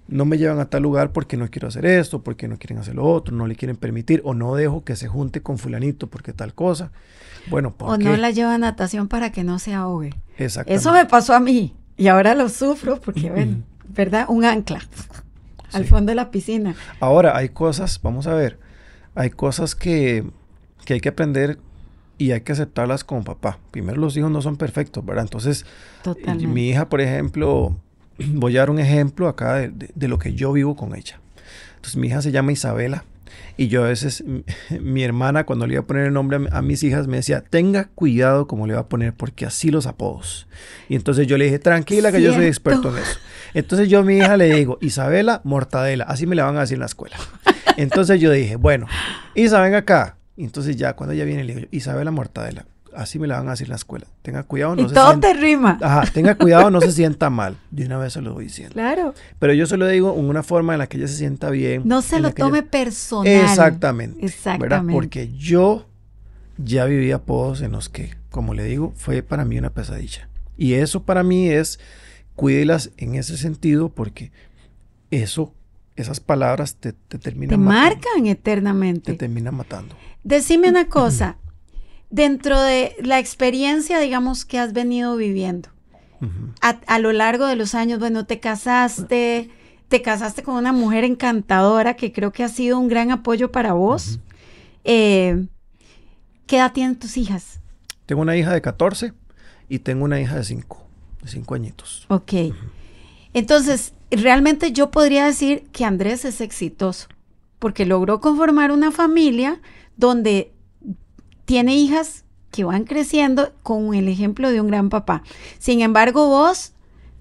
no me llevan a tal lugar porque no quiero hacer esto, porque no quieren hacer lo otro, no le quieren permitir, o no dejo que se junte con fulanito porque tal cosa. Bueno, ¿por qué? O no la lleva a natación para que no se ahogue. Exactamente. Eso me pasó a mí y ahora lo sufro porque, ven, ¿verdad? Un ancla al fondo de la piscina. Ahora, hay cosas, vamos a ver, hay cosas que hay que aprender y hay que aceptarlas como papá. Primero, los hijos no son perfectos, ¿verdad? Entonces, mi hija, por ejemplo, voy a dar un ejemplo acá de lo que yo vivo con ella. Entonces, mi hija se llama Isabela y yo a veces, mi hermana, cuando le iba a poner el nombre a mis hijas, me decía, tenga cuidado como le va a poner, porque así los apodos. Y entonces yo le dije, tranquila que yo soy experto en eso. Entonces yo a mi hija le digo, Isabela Mortadela, así me le van a decir en la escuela. Entonces yo dije, bueno, Isa, ven acá. Y entonces ya cuando ella viene le digo, Isabela Mortadela, así me la van a decir en la escuela. Tenga cuidado, no se sienta... Y todo te rima. Ajá, tenga cuidado, no se sienta mal. De una vez se lo voy diciendo. Claro. Pero yo se lo digo en una forma en la que ella se sienta bien. No se lo tome personal. Exactamente. Exactamente. ¿Verdad? Porque yo ya viví apodos en los que, como le digo, fue para mí una pesadilla. Y eso para mí es, cuídelas en ese sentido porque esas palabras te terminan matando. Te marcan eternamente. Te terminan matando. Decime una cosa. Dentro de la experiencia, digamos, que has venido viviendo, a lo largo de los años, bueno, te casaste con una mujer encantadora que creo que ha sido un gran apoyo para vos. ¿Qué edad tienen tus hijas? Tengo una hija de 14 y tengo una hija de 5 añitos. Ok. Entonces, realmente yo podría decir que Andrés es exitoso, porque logró conformar una familia donde tiene hijas que van creciendo con el ejemplo de un gran papá. Sin embargo, vos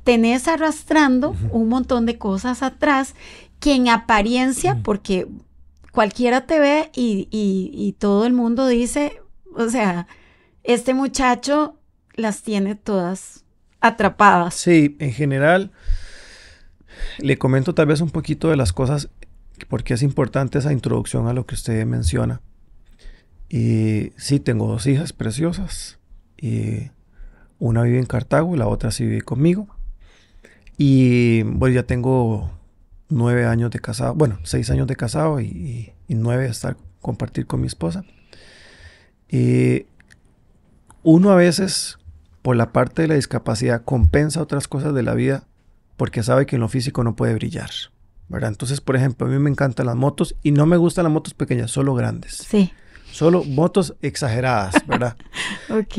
tenés arrastrando un montón de cosas atrás que en apariencia, porque cualquiera te ve y todo el mundo dice, o sea, este muchacho las tiene todas atrapadas. Sí, en general, le comento tal vez un poquito de las cosas, porque es importante esa introducción a lo que usted menciona. Y sí, tengo 2 hijas preciosas. Y una vive en Cartago, la otra sí vive conmigo. Y bueno, ya tengo 9 años de casado, bueno, 6 años de casado y 9 de estar compartir con mi esposa. Uno a veces, por la parte de la discapacidad, compensa otras cosas de la vida porque sabe que en lo físico no puede brillar, ¿verdad? Entonces, por ejemplo, a mí me encantan las motos y no me gustan las motos pequeñas, solo grandes. Sí. Solo motos exageradas, ¿verdad? Ok.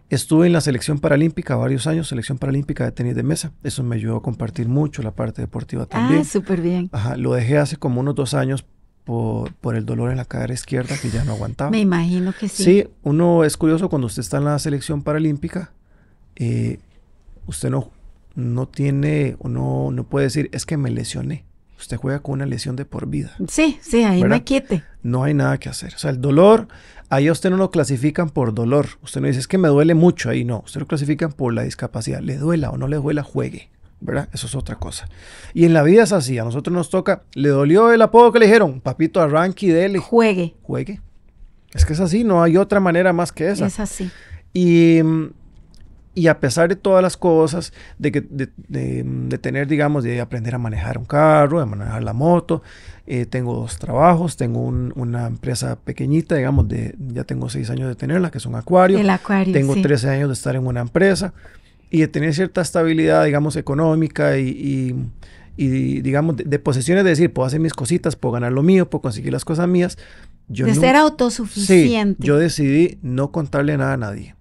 Estuve en la selección paralímpica varios años, selección paralímpica de tenis de mesa. Eso me ayudó a compartir mucho la parte deportiva también. Ah, súper bien. Ajá, lo dejé hace como unos 2 años por el dolor en la cadera izquierda que ya no aguantaba. Me imagino que sí. Sí, uno es curioso cuando usted está en la selección paralímpica, usted no tiene, no puede decir, es que me lesioné. Usted juega con una lesión de por vida. Sí, ahí ¿verdad? me quite. No hay nada que hacer. O sea, el dolor, ahí a usted no lo clasifican por dolor. Usted no dice, es que me duele mucho. Ahí no. Usted lo clasifican por la discapacidad. Le duela o no le duela, juegue. ¿Verdad? Eso es otra cosa. Y en la vida es así. A nosotros nos toca, ¿le dolió el apodo que le dijeron? Papito, arranque y dele. Juegue. Es que es así. No hay otra manera más que esa. Es así. Y a pesar de todas las cosas, de tener, digamos, de aprender a manejar un carro, de manejar la moto, tengo 2 trabajos, tengo una empresa pequeñita, digamos, ya tengo 6 años de tenerla, que es un acuario. El acuario, tengo sí. 13 años de estar en una empresa y de tener cierta estabilidad, digamos, económica y digamos, de posesiones, de decir, puedo hacer mis cositas, puedo ganar lo mío, puedo conseguir las cosas mías. Ser autosuficiente. Sí, yo decidí no contarle nada a nadie.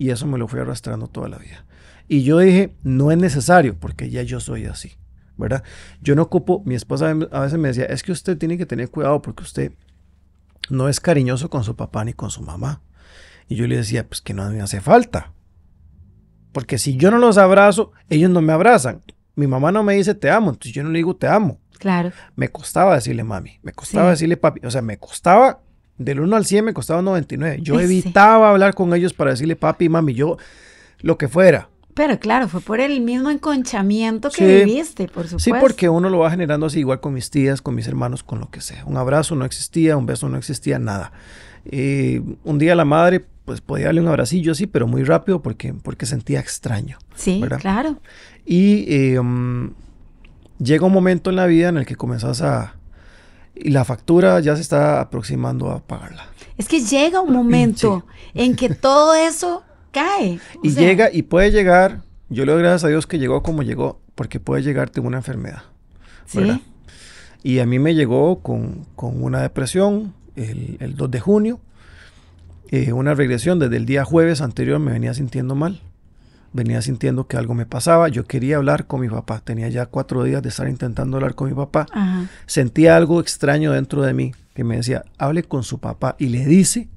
Y eso me lo fui arrastrando toda la vida. Y yo dije, no es necesario, porque ya yo soy así, ¿verdad? Yo no ocupo, mi esposa a veces me decía, es que usted tiene que tener cuidado porque usted no es cariñoso con su papá ni con su mamá. Y yo le decía, pues que no me hace falta. Porque si yo no los abrazo, ellos no me abrazan. Mi mamá no me dice te amo, entonces yo no le digo te amo. Claro. Me costaba decirle mami, me costaba decirle papi, o sea, me costaba... Del 1 al 100 me costaba 99. Yo evitaba hablar con ellos para decirle papi y mami, yo lo que fuera. Pero claro, fue por el mismo enconchamiento que viviste, por supuesto. Sí, porque uno lo va generando así, igual con mis tías, con mis hermanos, con lo que sea. Un abrazo no existía, un beso no existía, nada. Un día la madre, pues podía darle un abracillo así, pero muy rápido porque sentía extraño. Sí, ¿verdad? Claro. Y llega un momento en la vida en el que comenzás y la factura ya se está aproximando a pagarla. Es que llega un momento en que todo eso cae. Y llega y puede llegar, yo le doy gracias a Dios que llegó como llegó, porque puede llegarte una enfermedad. ¿Verdad? Y a mí me llegó con una depresión el 2 de junio, una regresión desde el día jueves anterior me venía sintiendo mal. Venía sintiendo que algo me pasaba. Yo quería hablar con mi papá. Tenía ya 4 días de estar intentando hablar con mi papá. Ajá. Sentía algo extraño dentro de mí que me decía, hable con su papá y le dice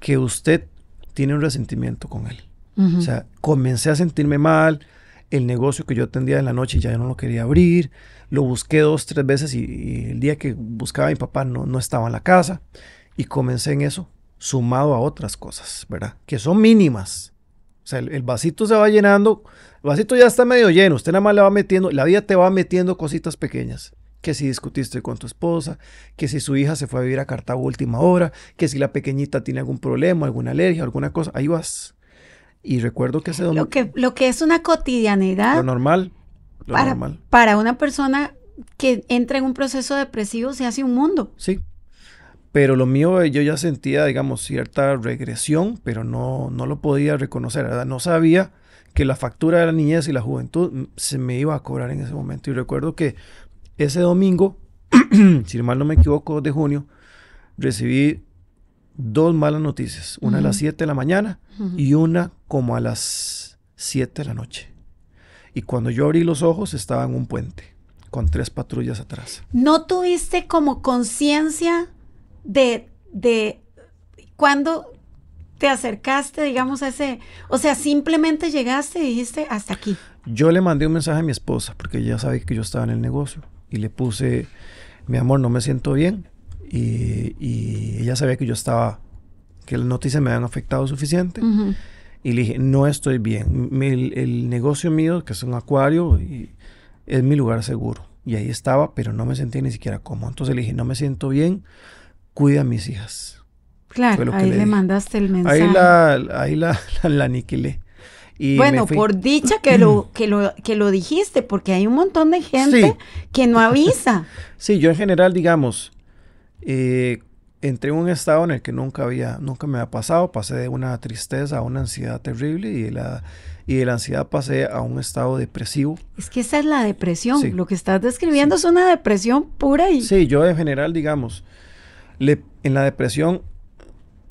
que usted tiene un resentimiento con él. O sea, comencé a sentirme mal. El negocio que yo atendía en la noche ya no lo quería abrir. Lo busqué 2, 3 veces y el día que buscaba a mi papá no estaba en la casa. Y comencé en eso, sumado a otras cosas, ¿verdad? Que son mínimas. O sea, el vasito se va llenando, el vasito ya está medio lleno, usted nada más le va metiendo, la vida te va metiendo cositas pequeñas. Que si discutiste con tu esposa, que si su hija se fue a vivir a Cartago a última hora, que si la pequeñita tiene algún problema, alguna alergia, alguna cosa, ahí vas. Y recuerdo que ese domingo... Lo que es una cotidianidad. Lo normal. Para una persona que entra en un proceso depresivo se hace un mundo. Sí. Pero lo mío, yo ya sentía, digamos, cierta regresión, pero no lo podía reconocer, ¿verdad? No sabía que la factura de la niñez y la juventud se me iba a cobrar en ese momento. Y recuerdo que ese domingo, si mal no me equivoco, 2 de junio, recibí 2 malas noticias. Una a las 7 de la mañana y una como a las 7 de la noche. Y cuando yo abrí los ojos estaba en un puente con 3 patrullas atrás. ¿No tuviste como conciencia de cuando te acercaste, digamos, a ese, o sea, simplemente llegaste y dijiste hasta aquí? Yo le mandé un mensaje a mi esposa porque ella sabía que yo estaba en el negocio y le puse, mi amor, no me siento bien, y ella sabía que yo estaba, que las noticias me habían afectado suficiente, Y le dije, no estoy bien. El negocio mío, que es un acuario, es mi lugar seguro. Y ahí estaba, pero no me sentía ni siquiera cómodo. Entonces le dije, no me siento bien, cuida a mis hijas. Claro, ahí le mandaste el mensaje. Ahí la aniquilé. Y bueno, por dicha que lo dijiste, porque hay un montón de gente que no avisa. Sí, yo en general, digamos, entré en un estado en el que nunca me había pasado. Pasé de una tristeza a una ansiedad terrible y de la ansiedad pasé a un estado depresivo. Es que esa es la depresión. Sí. Lo que estás describiendo es una depresión pura y... Sí, yo en general, digamos, en la depresión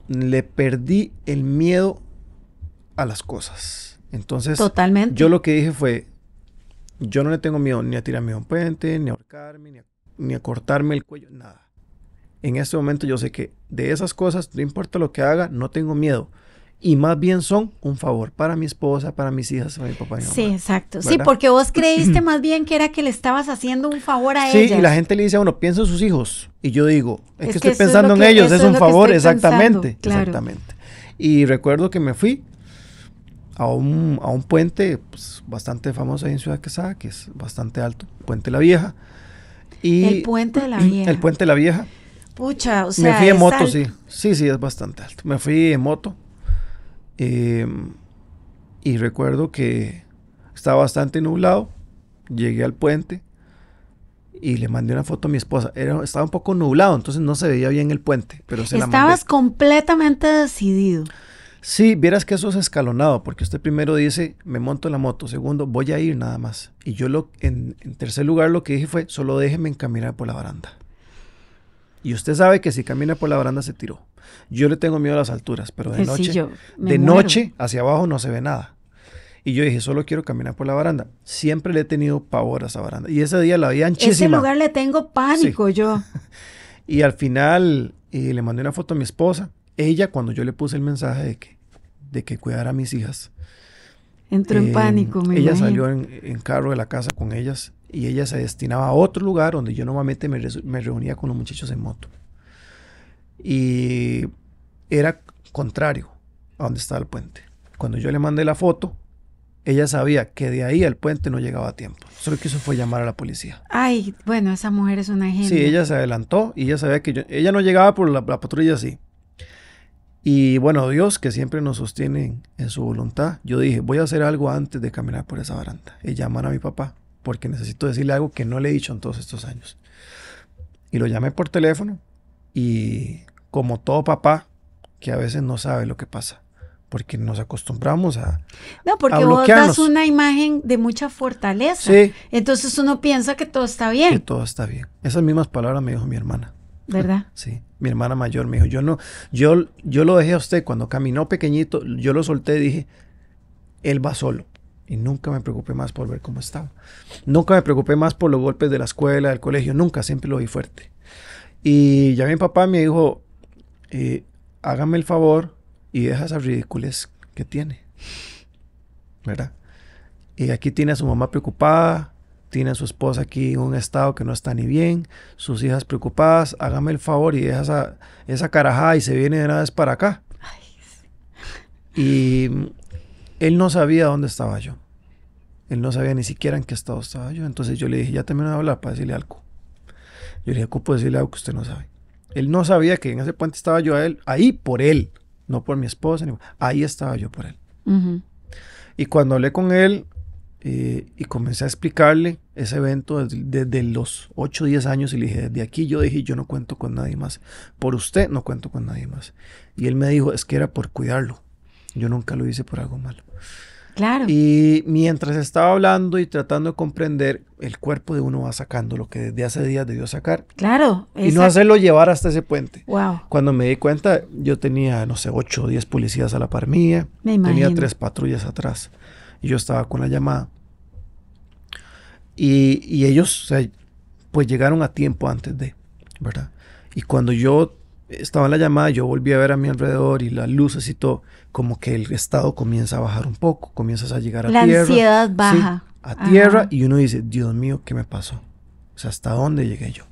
le perdí el miedo a las cosas. Entonces, totalmente. Yo lo que dije fue, yo no le tengo miedo ni a tirarme a un puente, ni a ahorcarme, ni a cortarme el cuello, nada. En este momento yo sé que de esas cosas, no importa lo que haga, no tengo miedo. Y más bien son un favor para mi esposa, para mis hijas, para mi papá y mi mamá. Sí, exacto. ¿Verdad? Sí, porque vos creíste más bien que era que le estabas haciendo un favor a ellas. Sí, y la gente le dice a uno, piensa en sus hijos. Y yo digo, es que estoy pensando en ellos, es un favor, exactamente. Claro. Exactamente. Y recuerdo que me fui a un puente pues, bastante famoso ahí en Ciudad Quesada, que es bastante alto, Puente La Vieja. Y el Puente de la Vieja. El Puente de la Vieja. Pucha, o sea, me fui en moto, sí. Sí, es bastante alto. Me fui en moto. Y recuerdo que estaba bastante nublado. Llegué al puente y le mandé una foto a mi esposa. Estaba un poco nublado, entonces no se veía bien el puente, pero se la mandé. Estabas completamente decidido. Sí, vieras que eso es escalonado, porque usted primero dice, me monto en la moto, segundo, voy a ir nada más. Y yo en tercer lugar lo que dije fue, solo déjeme caminar por la baranda. Y usted sabe que si camina por la baranda se tiró. Yo le tengo miedo a las alturas, pero de noche hacia abajo no se ve nada. Y yo dije, solo quiero caminar por la baranda. Siempre le he tenido pavor a esa baranda. Y ese día la vi anchísima. Ese lugar le tengo pánico yo. Y al final le mandé una foto a mi esposa. Ella, cuando yo le puse el mensaje de que cuidara a mis hijas, entró en pánico. Ella salió en carro de la casa con ellas y ella se destinaba a otro lugar donde yo normalmente me reunía con los muchachos en moto. Y era contrario a donde estaba el puente. Cuando yo le mandé la foto, ella sabía que de ahí al puente no llegaba a tiempo. Solo que eso fue llamar a la policía. Ay, bueno, esa mujer es una genia. Sí, ella se adelantó y ella sabía que ella no llegaba por la patrulla así. Y bueno, Dios, que siempre nos sostiene en su voluntad, yo dije, voy a hacer algo antes de caminar por esa baranda. Y llamar a mi papá, porque necesito decirle algo que no le he dicho en todos estos años. Y lo llamé por teléfono y como todo papá, que a veces no sabe lo que pasa, porque nos acostumbramos a No, porque vos das una imagen de mucha fortaleza. Sí. Entonces uno piensa que todo está bien. Que todo está bien. Esas mismas palabras me dijo mi hermana. ¿Verdad? Sí, mi hermana mayor me dijo, yo lo dejé a usted cuando caminó pequeñito, yo lo solté y dije, él va solo. Y nunca me preocupé más por ver cómo estaba. Nunca me preocupé más por los golpes de la escuela, del colegio, nunca, siempre lo vi fuerte. Y ya mi papá me dijo, hágame el favor y deja esas ridiculez que tiene, ¿verdad? Y aquí tiene a su mamá preocupada, tiene a su esposa aquí en un estado que no está ni bien, sus hijas preocupadas, hágame el favor y deja esa carajada y se viene de una vez para acá. Ay. Y él no sabía dónde estaba yo. Él no sabía ni siquiera en qué estado estaba yo. Entonces yo le dije, ya termino de hablar para decirle algo. Yo le dije, ocupo decirle algo que usted no sabe. Él no sabía que en ese puente estaba yo a él, ahí por él, no por mi esposa. Ahí estaba yo por él. Uh-huh. Y cuando hablé con él, y comencé a explicarle ese evento desde los 8 o 10 años y le dije, desde aquí yo dije, yo no cuento con nadie más. Por usted no cuento con nadie más. Y él me dijo, es que era por cuidarlo. Yo nunca lo hice por algo malo. Claro. Y mientras estaba hablando y tratando de comprender, el cuerpo de uno va sacando lo que desde hace días debió sacar. Claro. Y no hacerlo llevar hasta ese puente. Wow. Cuando me di cuenta, yo tenía, no sé, 8 o 10 policías a la par mía. Me imagino. Tenía 3 patrullas atrás. Y yo estaba con la llamada. Y ellos, o sea, pues llegaron a tiempo antes de, ¿verdad? Y cuando yo estaba en la llamada, yo volví a ver a mi alrededor y las luces y todo, como que el estado comienza a bajar un poco, comienzas a llegar a tierra. La ansiedad baja. Sí, a tierra. Y uno dice, Dios mío, ¿qué me pasó? O sea, ¿hasta dónde llegué yo?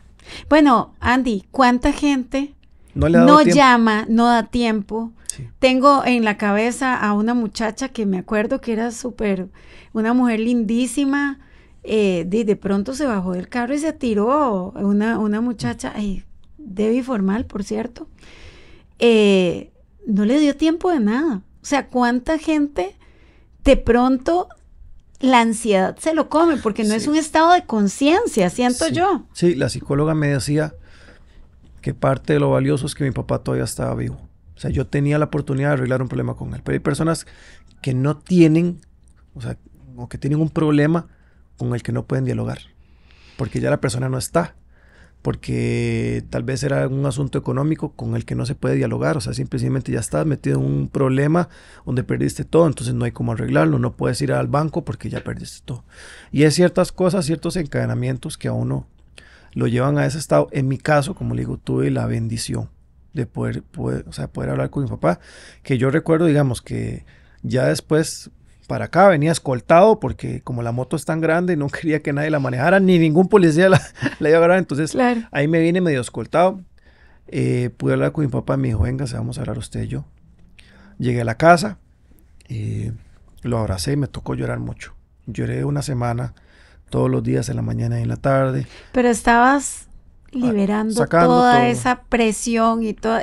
Bueno, Andy, ¿cuánta gente no llama, no da tiempo Sí. Tengo en la cabeza a una muchacha que me acuerdo que era una mujer lindísima, de pronto se bajó del carro y se tiró, una muchacha, Debbie Formal, por cierto, no le dio tiempo de nada. O sea, ¿cuánta gente de pronto la ansiedad se lo come? Porque no es un estado de conciencia, siento yo. Sí, la psicóloga me decía que parte de lo valioso es que mi papá todavía estaba vivo. O sea, yo tenía la oportunidad de arreglar un problema con él. Pero hay personas que no tienen, o sea, o que tienen un problema con el que no pueden dialogar. Porque ya la persona no está. Porque tal vez era un asunto económico con el que no se puede dialogar. O sea, simplemente ya estás metido en un problema donde perdiste todo. Entonces no hay cómo arreglarlo. No puedes ir al banco porque ya perdiste todo. Y hay ciertas cosas, ciertos encadenamientos que a uno lo llevan a ese estado. En mi caso, como le digo, tuve la bendición de poder hablar con mi papá, que yo recuerdo, digamos, que ya después para acá venía escoltado porque como la moto es tan grande no quería que nadie la manejara, ni ningún policía la iba a agarrar, entonces claro, ahí me vine medio escoltado. Pude hablar con mi papá, me dijo, venga, vamos a hablar usted y yo. Llegué a la casa, lo abracé y me tocó llorar mucho. Lloré una semana, todos los días, en la mañana y en la tarde. Pero estabas liberando toda esa presión y todo.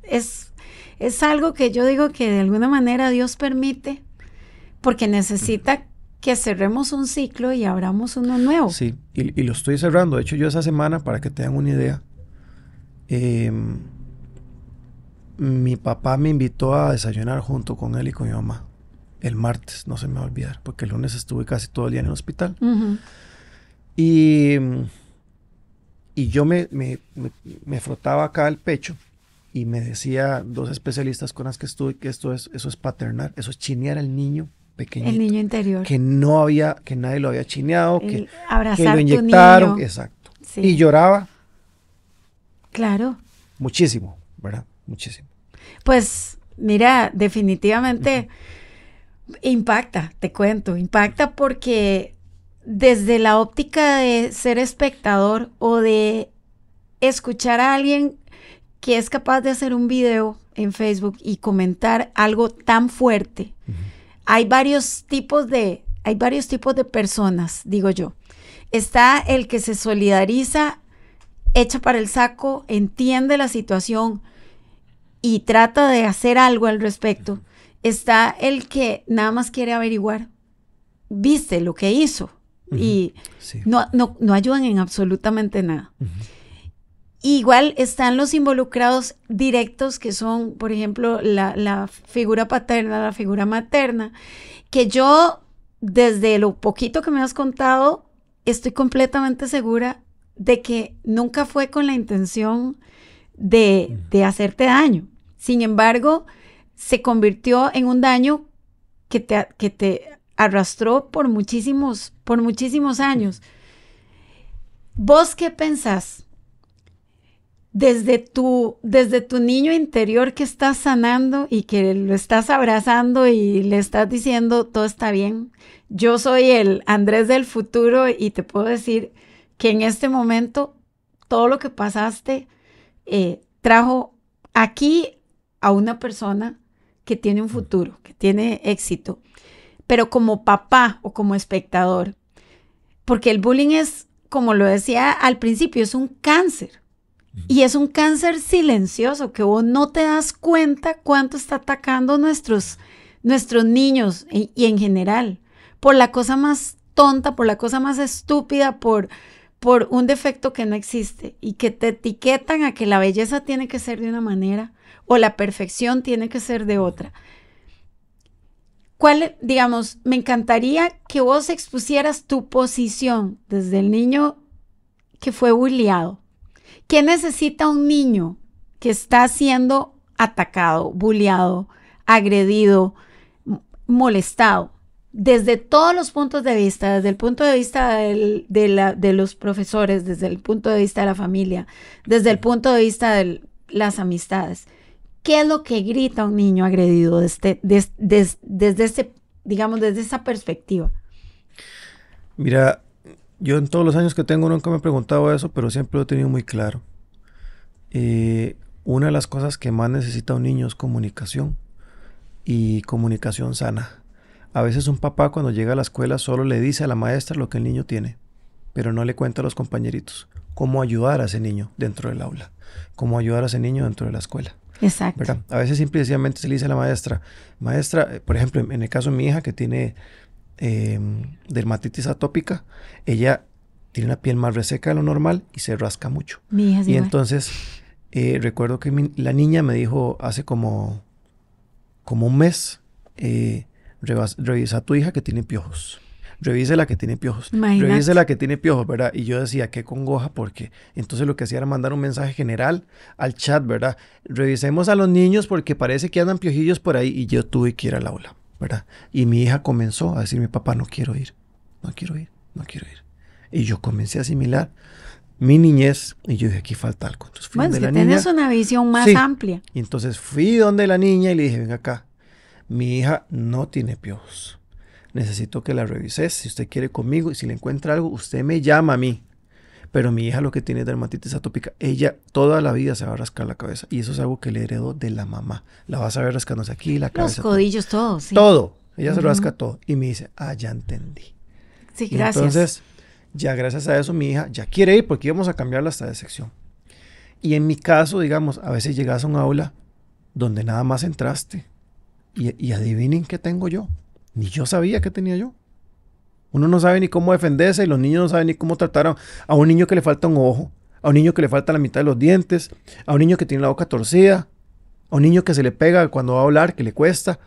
Es algo que yo digo que de alguna manera Dios permite porque necesita que cerremos un ciclo y abramos uno nuevo. Sí, y lo estoy cerrando. De hecho, yo esa semana, para que tengan una idea, mi papá me invitó a desayunar junto con él y con mi mamá. El martes, no se me va a olvidar, porque el lunes estuve casi todo el día en el hospital. Uh-huh. Y yo me frotaba acá el pecho y me decía dos especialistas con las que estuve que eso es paternar, eso es chinear al niño pequeñito. El niño interior. Que nadie lo había chineado, que abrazar lo inyectaron. Tu niño. Exacto. Sí. Y lloraba. Claro. Muchísimo, ¿verdad? Muchísimo. Pues mira, definitivamente impacta, te cuento, impacta porque desde la óptica de ser espectador o de escuchar a alguien que es capaz de hacer un video en Facebook y comentar algo tan fuerte, hay varios tipos de personas, digo yo. Está el que se solidariza, echa para el saco, entiende la situación y trata de hacer algo al respecto. Está el que nada más quiere averiguar, viste lo que hizo y sí, no ayudan en absolutamente nada. Igual están los involucrados directos que son, por ejemplo, la figura paterna, la figura materna, que yo, desde lo poquito que me has contado, estoy completamente segura de que nunca fue con la intención de hacerte daño. Sin embargo, se convirtió en un daño que te arrastró por muchísimos años. ¿Vos qué pensás? Desde tu niño interior que estás sanando y que lo estás abrazando y le estás diciendo todo está bien. Yo soy el Andrés del futuro y te puedo decir que en este momento todo lo que pasaste trajo aquí a una persona que tiene un futuro, que tiene éxito. Pero como papá o como espectador, porque el bullying es, como lo decía al principio, es un cáncer. Y es un cáncer silencioso que vos no te das cuenta cuánto está atacando nuestros niños y en general. Por la cosa más tonta, por la cosa más estúpida, por un defecto que no existe y que te etiquetan a que la belleza tiene que ser de una manera o la perfección tiene que ser de otra. Digamos, me encantaría que vos expusieras tu posición desde el niño que fue bulliado. ¿Qué necesita un niño que está siendo atacado, bulliado, agredido, molestado? Desde todos los puntos de vista, desde el punto de vista de los profesores, desde el punto de vista de la familia, desde el punto de vista de las amistades. ¿Qué es lo que grita un niño agredido desde esa perspectiva? Mira, yo en todos los años que tengo nunca me he preguntado eso, pero siempre lo he tenido muy claro. una de las cosas que más necesita un niño es comunicación y comunicación sana. A veces un papá cuando llega a la escuela solo le dice a la maestra lo que el niño tiene, pero no le cuenta a los compañeritos cómo ayudar a ese niño dentro del aula, cómo ayudar a ese niño dentro de la escuela. Exacto. ¿Verdad? A veces simple y sencillamente se le dice a la maestra, por ejemplo, en el caso de mi hija que tiene dermatitis atópica, ella tiene una piel más reseca de lo normal y se rasca mucho. Mi hija es igual. Entonces, recuerdo que la niña me dijo hace como un mes, revisa a tu hija que tiene piojos. Revise la que tiene piojos. Imagínate. Revise la que tiene piojos, ¿verdad? Y yo decía, qué congoja, porque entonces lo que hacía era mandar un mensaje general al chat, ¿verdad? Revisemos a los niños porque parece que andan piojillos por ahí, y yo tuve que ir al aula, ¿verdad? Y mi hija comenzó a decirme, papá, no quiero ir. Y yo comencé a asimilar mi niñez, y yo dije, aquí falta algo. Entonces fui Bueno, donde es que la niña. tienes una visión más Sí. amplia. Y entonces fui donde la niña y le dije, venga acá, mi hija no tiene piojos. Necesito que la revises, si usted quiere conmigo, y si le encuentra algo, usted me llama a mí. Pero mi hija lo que tiene es dermatitis atópica. Ella toda la vida se va a rascar la cabeza. Y eso es algo que le heredó de la mamá. La vas a ver rascándose aquí, la cabeza. Los codillos, todo, sí. Todo. Ella se rasca todo. Y me dice, ya entendí. Sí, Y gracias. entonces, ya gracias a eso, mi hija ya quiere ir porque íbamos a cambiarla hasta de sección. Y en mi caso, digamos, a veces llegas a un aula donde nada más entraste y adivinen qué tengo yo. Ni yo sabía qué tenía yo. Uno no sabe ni cómo defenderse y los niños no saben ni cómo tratar a un niño que le falta un ojo, a un niño que le falta la mitad de los dientes, a un niño que tiene la boca torcida, a un niño que se le pega cuando va a hablar, que le cuesta,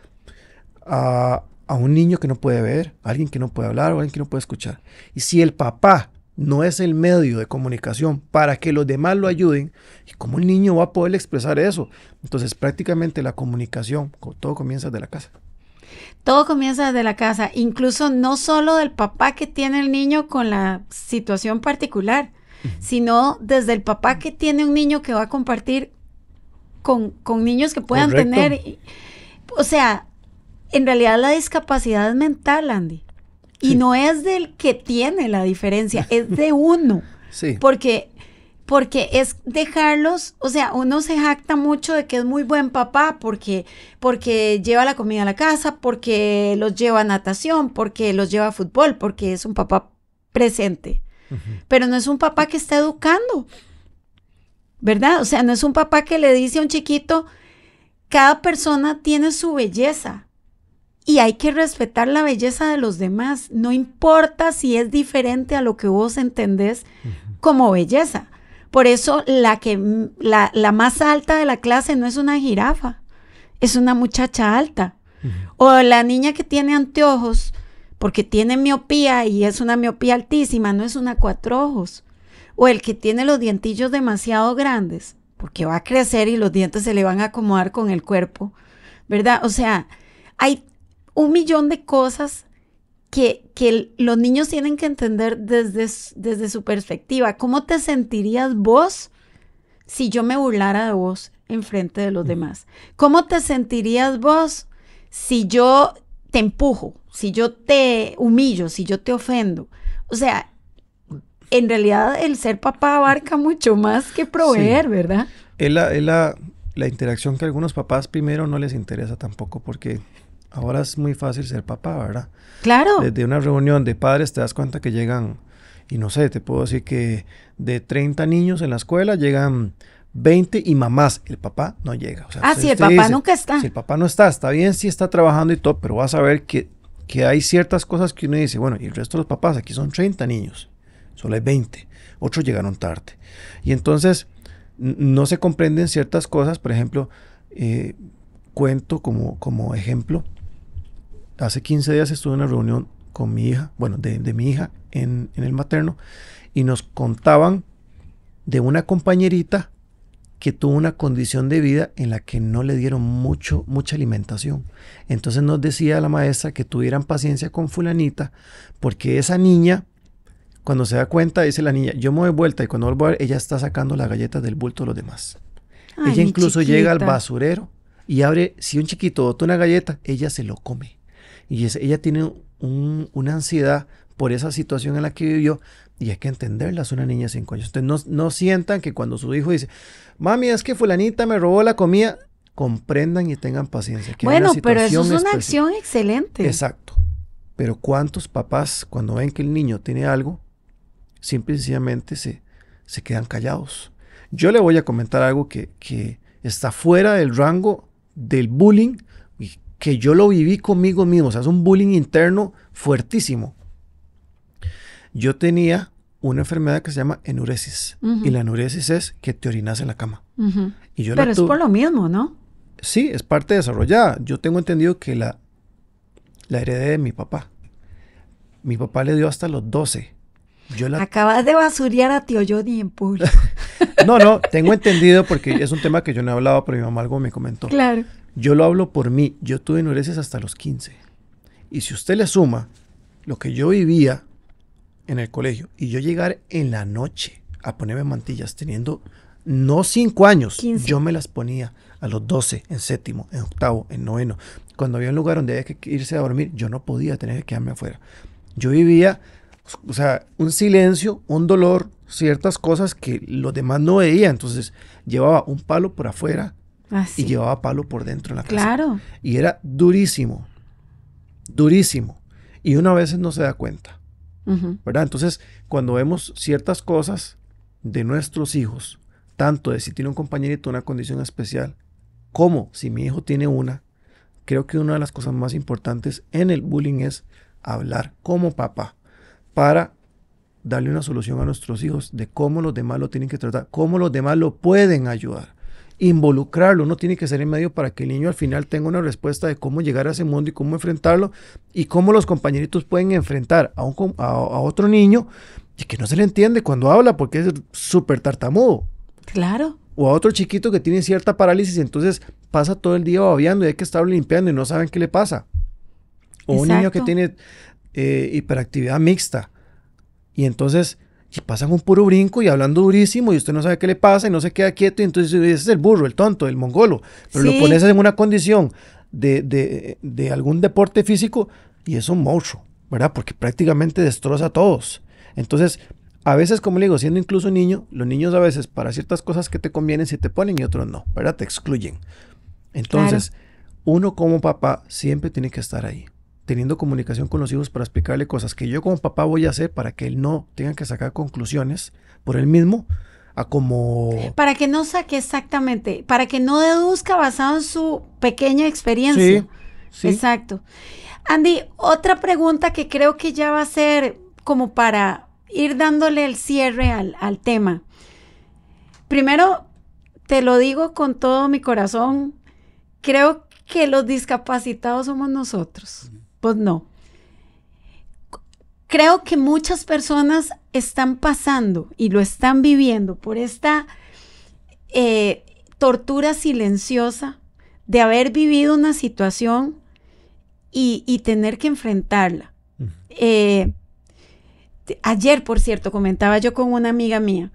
a un niño que no puede ver, a alguien que no puede hablar o a alguien que no puede escuchar. Y si el papá no es el medio de comunicación para que los demás lo ayuden, ¿y cómo el niño va a poder expresar eso? Entonces prácticamente la comunicación, todo comienza de la casa. Todo comienza desde la casa, incluso no solo del papá que tiene el niño con la situación particular, sino desde el papá que tiene un niño que va a compartir con niños que puedan Correcto. tener. O sea, en realidad la discapacidad es mental, Andy. Y Sí. no es del que tiene la diferencia, es de uno. Sí. Porque es dejarlos, o sea, uno se jacta mucho de que es muy buen papá porque lleva la comida a la casa, porque los lleva a natación, porque los lleva a fútbol, porque es un papá presente. Pero no es un papá que está educando, ¿verdad? O sea, no es un papá que le dice a un chiquito, cada persona tiene su belleza y hay que respetar la belleza de los demás, no importa si es diferente a lo que vos entendés como belleza. Por eso la más alta de la clase no es una jirafa, es una muchacha alta. O la niña que tiene anteojos porque tiene miopía y es una miopía altísima, no es una cuatro ojos. O el que tiene los dientillos demasiado grandes porque va a crecer y los dientes se le van a acomodar con el cuerpo, ¿verdad? O sea, hay un millón de cosas que los niños tienen que entender desde su perspectiva. ¿Cómo te sentirías vos si yo me burlara de vos enfrente de los demás? ¿Cómo te sentirías vos si yo te empujo, si yo te humillo, si yo te ofendo? O sea, en realidad el ser papá abarca mucho más que proveer, sí. ¿Verdad? Es la interacción que a algunos papás primero no les interesa tampoco, porque ahora es muy fácil ser papá, ¿verdad? Claro. Desde una reunión de padres te das cuenta que llegan, y no sé, te puedo decir que de 30 niños en la escuela llegan 20 y mamás. El papá no llega. O sea, si el papá dice, nunca está. Si el papá no está bien, sí está trabajando y todo, pero vas a ver que hay ciertas cosas que uno dice, bueno, y el resto de los papás, aquí son 30 niños, solo hay 20, otros llegaron tarde. Y entonces no se comprenden ciertas cosas, por ejemplo, cuento como ejemplo. Hace 15 días estuve en una reunión con mi hija, bueno, de mi hija en el materno, y nos contaban de una compañerita que tuvo una condición de vida en la que no le dieron mucha alimentación. Entonces nos decía la maestra que tuvieran paciencia con fulanita, porque esa niña, cuando se da cuenta, dice la niña, yo me doy vuelta y cuando vuelvo a ver, ella está sacando las galletas del bulto de los demás. Ay, ella incluso chiquita. llega al basurero y abre, si un chiquito bota una galleta, ella se lo come. Y ella tiene una ansiedad por esa situación en la que vivió, y hay que entenderla, es una niña de 5 años. Entonces no sientan que cuando su hijo dice, mami, es que fulanita me robó la comida, comprendan y tengan paciencia. Que bueno, pero eso es una acción excelente. Exacto. Pero ¿cuántos papás, cuando ven que el niño tiene algo, simple y sencillamente se quedan callados? Yo le voy a comentar algo que está fuera del rango del bullying, que yo lo viví conmigo mismo. O sea, es un bullying interno fuertísimo. Yo tenía una enfermedad que se llama enuresis. Y la enuresis es que te orinas en la cama. Y yo pero es por lo mismo, ¿no? Sí, es parte desarrollada. Yo tengo entendido que la heredé de mi papá. Mi papá le dio hasta los 12. Acabas de basurear a tío Johnny en público. No, tengo entendido porque es un tema que yo no he hablado, pero mi mamá algo me comentó. Claro. Yo lo hablo por mí. Yo tuve enuresis hasta los 15. Y si usted le suma lo que yo vivía en el colegio y yo llegar en la noche a ponerme mantillas teniendo no 5 años, 15. Yo me las ponía a los 12, en 7º, en 8º, en 9º. Cuando había un lugar donde había que irse a dormir, yo no podía tener que quedarme afuera. Yo vivía, o sea, un silencio, un dolor, ciertas cosas que los demás no veían. Entonces, llevaba un palo por afuera y llevaba palo por dentro en la casa. Claro. Y era durísimo, durísimo. Y uno a veces no se da cuenta, ¿verdad? Entonces, cuando vemos ciertas cosas de nuestros hijos, tanto de si tiene un compañerito una condición especial, como si mi hijo tiene una, creo que una de las cosas más importantes en el bullying es hablar como papá para darle una solución a nuestros hijos de cómo los demás lo tienen que tratar, cómo los demás lo pueden ayudar. Involucrarlo, no tiene que ser en medio para que el niño al final tenga una respuesta de cómo llegar a ese mundo y cómo enfrentarlo y cómo los compañeritos pueden enfrentar a otro niño y que no se le entiende cuando habla porque es súper tartamudo. Claro. O a otro chiquito que tiene cierta parálisis y entonces pasa todo el día babeando y hay que estarlo limpiando y no saben qué le pasa. O un niño que tiene hiperactividad mixta y entonces y pasan un puro brinco y hablando durísimo y usted no sabe qué le pasa y no se queda quieto y entonces ese es el burro, el tonto, el mongolo. Pero lo pones en una condición de algún deporte físico y es un monstruo, ¿verdad? Porque prácticamente destroza a todos. Entonces, a veces, como le digo, siendo incluso niño, los niños a veces para ciertas cosas que te convienen se te ponen y otros no, ¿verdad? Te excluyen. Entonces, uno como papá siempre tiene que estar ahí, teniendo comunicación con los hijos para explicarle cosas que yo como papá voy a hacer para que él no tenga que sacar conclusiones por él mismo, a como... Para que no saque exactamente, para que no deduzca basado en su pequeña experiencia. Sí. Exacto. Andy, otra pregunta que creo que ya va a ser como para ir dándole el cierre al tema. Primero, te lo digo con todo mi corazón, creo que los discapacitados somos nosotros. Pues no. Creo que muchas personas están pasando y lo están viviendo por esta tortura silenciosa de haber vivido una situación y tener que enfrentarla. Ayer, por cierto, comentaba yo con una amiga mía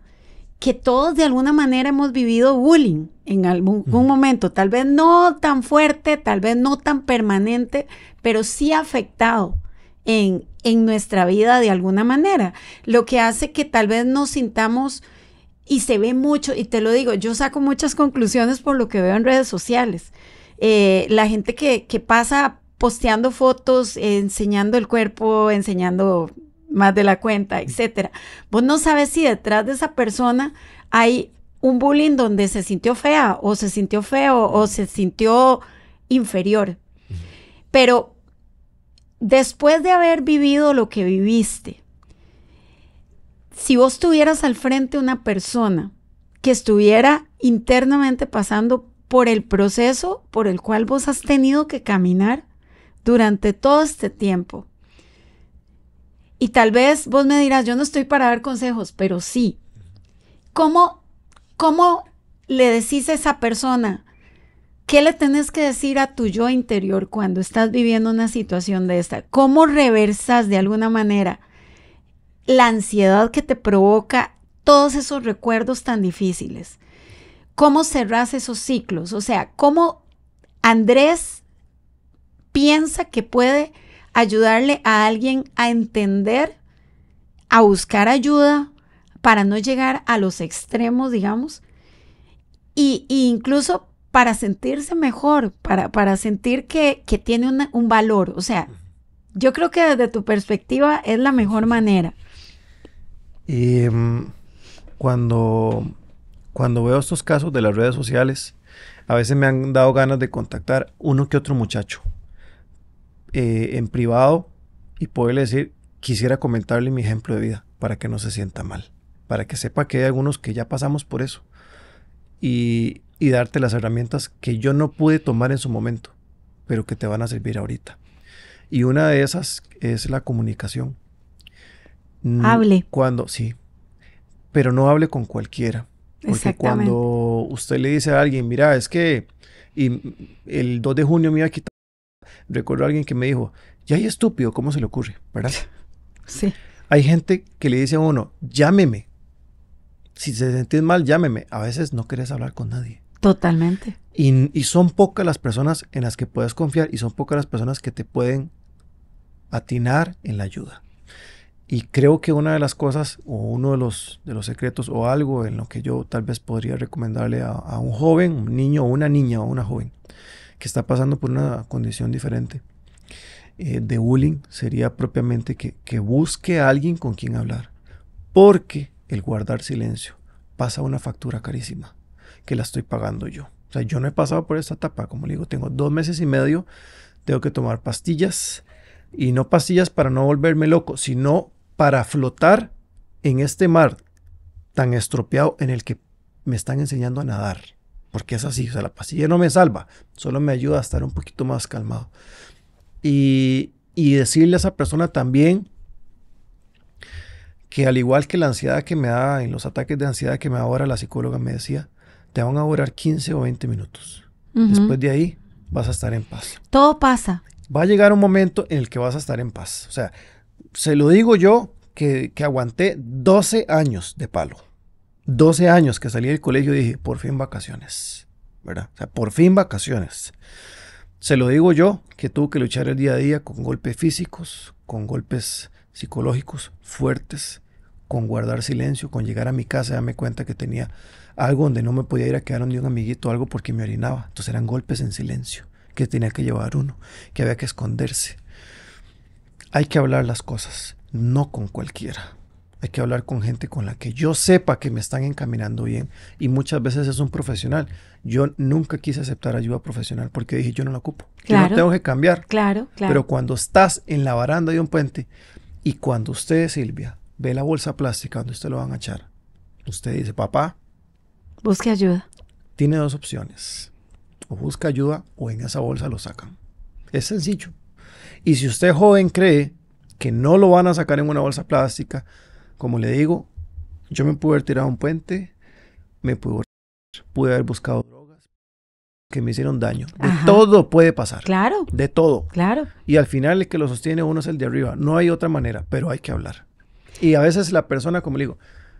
que todos de alguna manera hemos vivido bullying en algún momento, tal vez no tan fuerte, tal vez no tan permanente, pero sí afectado en nuestra vida de alguna manera, lo que hace que tal vez nos sintamos, y se ve mucho, y te lo digo, yo saco muchas conclusiones por lo que veo en redes sociales, la gente que pasa posteando fotos, enseñando el cuerpo, enseñando más de la cuenta, etcétera. Vos no sabes si detrás de esa persona hay un bullying donde se sintió fea o se sintió feo o se sintió inferior. Pero después de haber vivido lo que viviste, si vos tuvieras al frente una persona que estuviera internamente pasando por el proceso por el cual vos has tenido que caminar durante todo este tiempo, y tal vez vos me dirás, yo no estoy para dar consejos, pero sí. ¿Cómo le decís a esa persona? ¿Qué le tenés que decir a tu yo interior cuando estás viviendo una situación de esta? ¿Cómo reversas de alguna manera la ansiedad que te provoca todos esos recuerdos tan difíciles? ¿Cómo cerrás esos ciclos? O sea, ¿cómo Andrés piensa que puede ayudarle a alguien a entender, a buscar ayuda para no llegar a los extremos, digamos, y incluso para sentirse mejor, para sentir que tiene un valor. O sea, yo creo que desde tu perspectiva es la mejor manera. Y cuando veo estos casos de las redes sociales, a veces me han dado ganas de contactar uno que otro muchacho en privado y poderle decir, quisiera comentarle mi ejemplo de vida para que no se sienta mal, para que sepa que hay algunos que ya pasamos por eso y darte las herramientas que yo no pude tomar en su momento, pero que te van a servir ahorita. Y una de esas es la comunicación. Hable. Sí, pero no hable con cualquiera. Porque cuando usted le dice a alguien, mira, es que el 2 de junio me iba a quitar. Recuerdo a alguien que me dijo, ya hay estúpido, ¿cómo se le ocurre? ¿Verdad? Sí. Hay gente que le dice a uno, llámeme. Si se sentís mal, llámeme. A veces no querés hablar con nadie. Totalmente. Y son pocas las personas en las que puedes confiar y son pocas las personas que te pueden atinar en la ayuda. Y creo que una de las cosas o uno de los secretos o algo en lo que yo tal vez podría recomendarle a un joven, un niño o una niña o una joven que está pasando por una condición diferente de bullying sería propiamente que busque a alguien con quien hablar. Porque el guardar silencio pasa una factura carísima que la estoy pagando yo. O sea, yo no he pasado por esta etapa. Como le digo, tengo 2 meses y medio, tengo que tomar pastillas. Y no pastillas para no volverme loco, sino para flotar en este mar tan estropeado en el que me están enseñando a nadar. Porque es así, o sea, la pastilla no me salva, solo me ayuda a estar un poquito más calmado. Y decirle a esa persona también que al igual que la ansiedad que me da, en los ataques de ansiedad que me da ahora, la psicóloga me decía, te van a durar 15 o 20 minutos. Después de ahí vas a estar en paz. Todo pasa. Va a llegar un momento en el que vas a estar en paz. O sea, se lo digo yo que aguanté 12 años de palo. 12 años que salí del colegio y dije, por fin vacaciones, ¿verdad? O sea, por fin vacaciones. Se lo digo yo que tuve que luchar el día a día con golpes físicos, con golpes psicológicos fuertes, con guardar silencio, con llegar a mi casa y darme cuenta que tenía algo donde no me podía ir a quedar donde un amiguito o algo porque me orinaba. Entonces eran golpes en silencio que tenía que llevar uno, que había que esconderse. Hay que hablar las cosas, no con cualquiera. Hay que hablar con gente con la que yo sepa que me están encaminando bien. Y muchas veces es un profesional. Yo nunca quise aceptar ayuda profesional porque dije, yo no la ocupo. Claro. Yo no tengo que cambiar. Claro. Pero cuando estás en la baranda de un puente y cuando usted, Silvia, ve la bolsa plástica donde usted lo van a echar, usted dice, papá, busque ayuda. Tiene 2 opciones. O busca ayuda o en esa bolsa lo sacan. Es sencillo. Y si usted joven cree que no lo van a sacar en una bolsa plástica, como le digo, yo me pude haber tirado a un puente, pude haber buscado drogas que me hicieron daño. De todo puede pasar. Claro. De todo. Claro. Y al final el que lo sostiene uno es el de arriba. No hay otra manera, pero hay que hablar. Y a veces la persona, como le digo,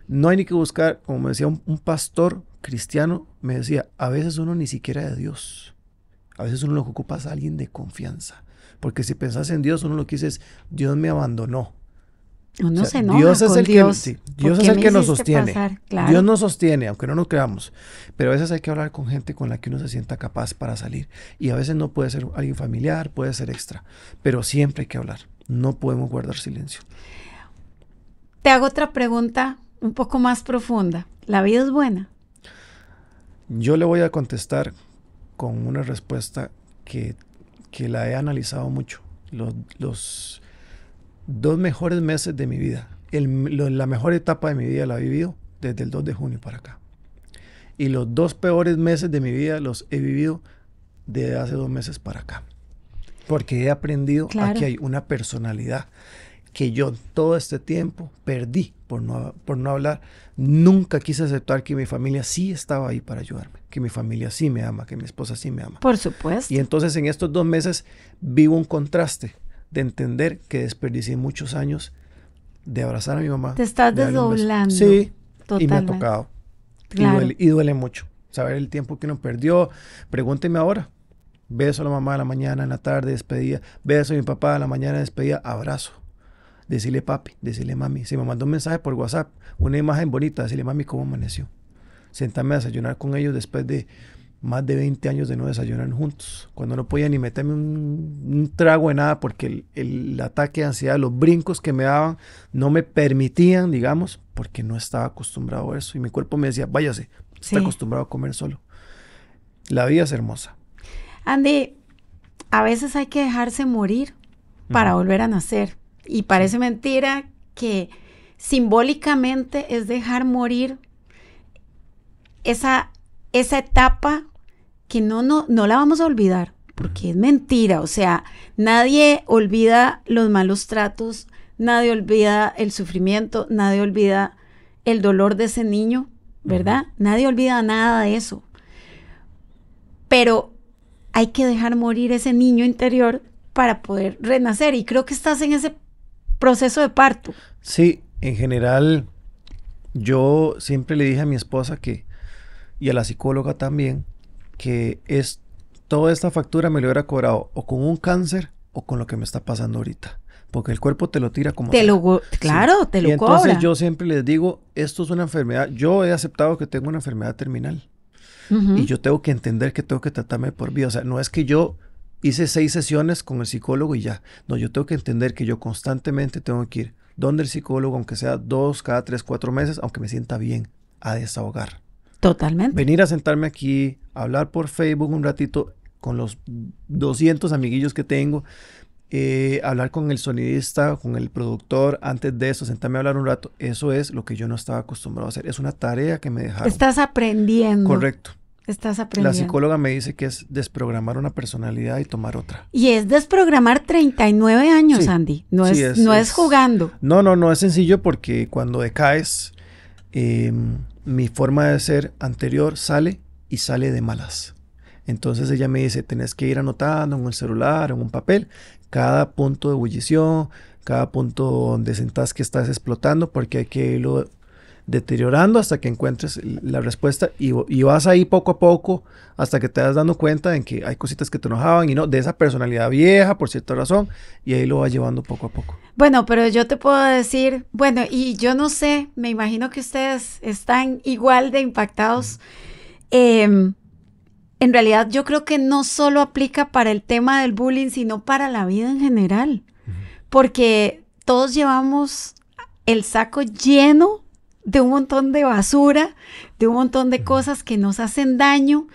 no hay ni que buscar, como me decía un pastor cristiano, me decía, a veces uno ni siquiera de Dios. A veces uno lo que ocupa es a alguien de confianza. Porque si pensás en Dios, uno lo que dice es, Dios me abandonó. Uno o sea, se enoja Dios es con el Dios. que, sí, Dios es el que nos sostiene. Claro. Dios nos sostiene, aunque no nos creamos. Pero a veces hay que hablar con gente con la que uno se sienta capaz para salir. Y a veces no puede ser alguien familiar, puede ser extra. Pero siempre hay que hablar. No podemos guardar silencio. Te hago otra pregunta un poco más profunda. ¿La vida es buena? Yo le voy a contestar con una respuesta que la he analizado mucho. Los 2 mejores meses de mi vida, la mejor etapa de mi vida la he vivido desde el 2 de junio para acá. Y los 2 peores meses de mi vida los he vivido desde hace 2 meses para acá. Porque he aprendido a que hay una personalidad que yo todo este tiempo perdí por no hablar. Nunca quise aceptar que mi familia sí estaba ahí para ayudarme, que mi familia sí me ama, que mi esposa sí me ama. Por supuesto. Y entonces en estos 2 meses vivo un contraste de entender que desperdicié muchos años de abrazar a mi mamá. Te estás desdoblando. Sí, totalmente. Y me ha tocado. Claro. Y duele mucho saber el tiempo que uno perdió. Pregúnteme ahora. Beso a la mamá en la mañana, en la tarde, despedida. Beso a mi papá en la mañana, despedida. Abrazo. Decirle papi, decirle mami. Si me mandó un mensaje por WhatsApp, una imagen bonita, decirle mami cómo amaneció. Sentarme a desayunar con ellos después de más de 20 años de no desayunar juntos. Cuando no podía ni meterme un trago de nada porque el ataque de ansiedad, los brincos que me daban, no me permitían, digamos, porque no estaba acostumbrado a eso. Y mi cuerpo me decía, váyase, está acostumbrado a comer solo. La vida es hermosa. Andy, a veces hay que dejarse morir para volver a nacer. Y parece mentira que simbólicamente es dejar morir esa etapa que no la vamos a olvidar, porque es mentira. O sea, nadie olvida los malos tratos, nadie olvida el sufrimiento, nadie olvida el dolor de ese niño, ¿verdad? Nadie olvida nada de eso. Pero hay que dejar morir ese niño interior para poder renacer. Y creo que estás en ese proceso de parto. Sí, en general, yo siempre le dije a mi esposa y a la psicóloga también, que toda esta factura me lo hubiera cobrado o con un cáncer o con lo que me está pasando ahorita. Porque el cuerpo te lo tira como claro, sí. Te lo cobra. Entonces yo siempre les digo, esto es una enfermedad. Yo he aceptado que tengo una enfermedad terminal. Y yo tengo que entender que tengo que tratarme por vida. O sea, no es que yo hice 6 sesiones con el psicólogo y ya. No, yo tengo que entender que yo constantemente tengo que ir donde el psicólogo, aunque sea 2, cada 3, 4 meses, aunque me sienta bien, a desahogar. Totalmente. Venir a sentarme aquí, hablar por Facebook un ratito con los 200 amiguillos que tengo, hablar con el sonidista, con el productor, antes de eso, sentarme a hablar un rato. Eso es lo que yo no estaba acostumbrado a hacer. Es una tarea que me dejaron. Estás aprendiendo. Correcto. Estás aprendiendo. La psicóloga me dice que es desprogramar una personalidad y tomar otra. Y es desprogramar 39 años, sí. Andy. No es jugando. No es sencillo porque cuando decaes, mi forma de ser anterior sale y sale de malas. Entonces ella me dice, tenés que ir anotando en un celular, en un papel, cada punto de ebullición, cada punto donde sentás que estás explotando, porque hay que irlo deteriorando hasta que encuentres la respuesta y vas ahí poco a poco hasta que te das dando cuenta de que hay cositas que te enojaban y no, de esa personalidad vieja por cierta razón, y ahí lo vas llevando poco a poco. Bueno, pero yo te puedo decir, bueno, y yo no sé, me imagino que ustedes están igual de impactados. En realidad yo creo que no solo aplica para el tema del bullying, sino para la vida en general, porque todos llevamos el saco lleno de un montón de basura, de un montón de cosas que nos hacen daño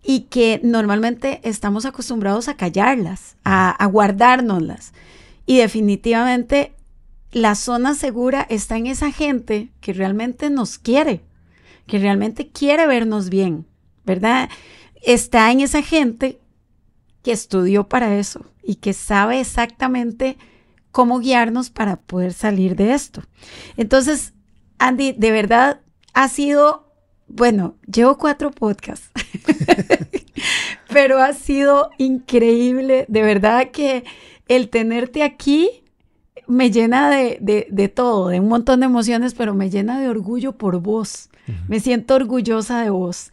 y que normalmente estamos acostumbrados a callarlas, a guardárnoslas. Y definitivamente la zona segura está en esa gente que realmente nos quiere, que realmente quiere vernos bien, ¿verdad? Está en esa gente que estudió para eso y que sabe exactamente cómo guiarnos para poder salir de esto. Entonces, Andy, de verdad ha sido, bueno, llevo 4 podcasts, pero ha sido increíble, de verdad que el tenerte aquí me llena de todo, de un montón de emociones, pero me llena de orgullo por vos, me siento orgullosa de vos,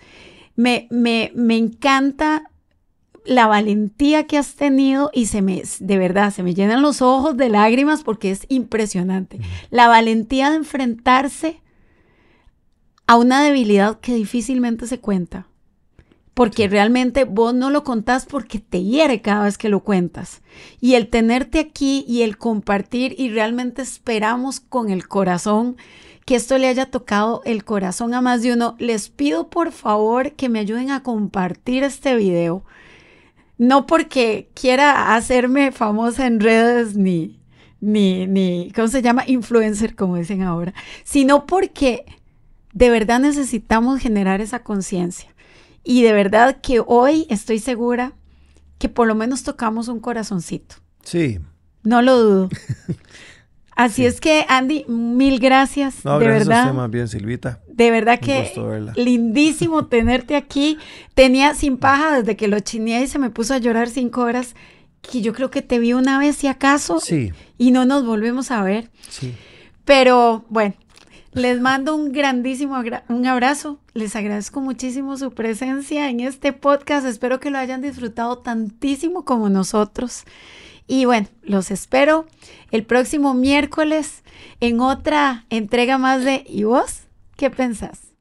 me encanta la valentía que has tenido y de verdad, se me llenan los ojos de lágrimas porque es impresionante. La valentía de enfrentarse a una debilidad que difícilmente se cuenta. Porque realmente vos no lo contás porque te hiere cada vez que lo cuentas. Y el tenerte aquí y el compartir, y realmente esperamos con el corazón que esto le haya tocado el corazón a más de uno. Les pido por favor que me ayuden a compartir este video. No porque quiera hacerme famosa en redes ni ¿cómo se llama? Influencer, como dicen ahora. Sino porque de verdad necesitamos generar esa conciencia. Y de verdad que hoy estoy segura que por lo menos tocamos un corazoncito. Sí. No lo dudo. Así es que, Andy, mil gracias. No, de gracias verdad. a usted más bien, Silvita. De verdad que lindísimo tenerte aquí. Tenía sin paja desde que lo chineé y se me puso a llorar 5 horas, que yo creo que te vi una vez si acaso. Sí. Y no nos volvemos a ver. Sí. Pero bueno, Les mando un grandísimo un abrazo. Les agradezco muchísimo su presencia en este podcast. Espero que lo hayan disfrutado tantísimo como nosotros. Y bueno, los espero el próximo miércoles en otra entrega más de ¿Y vos qué pensás?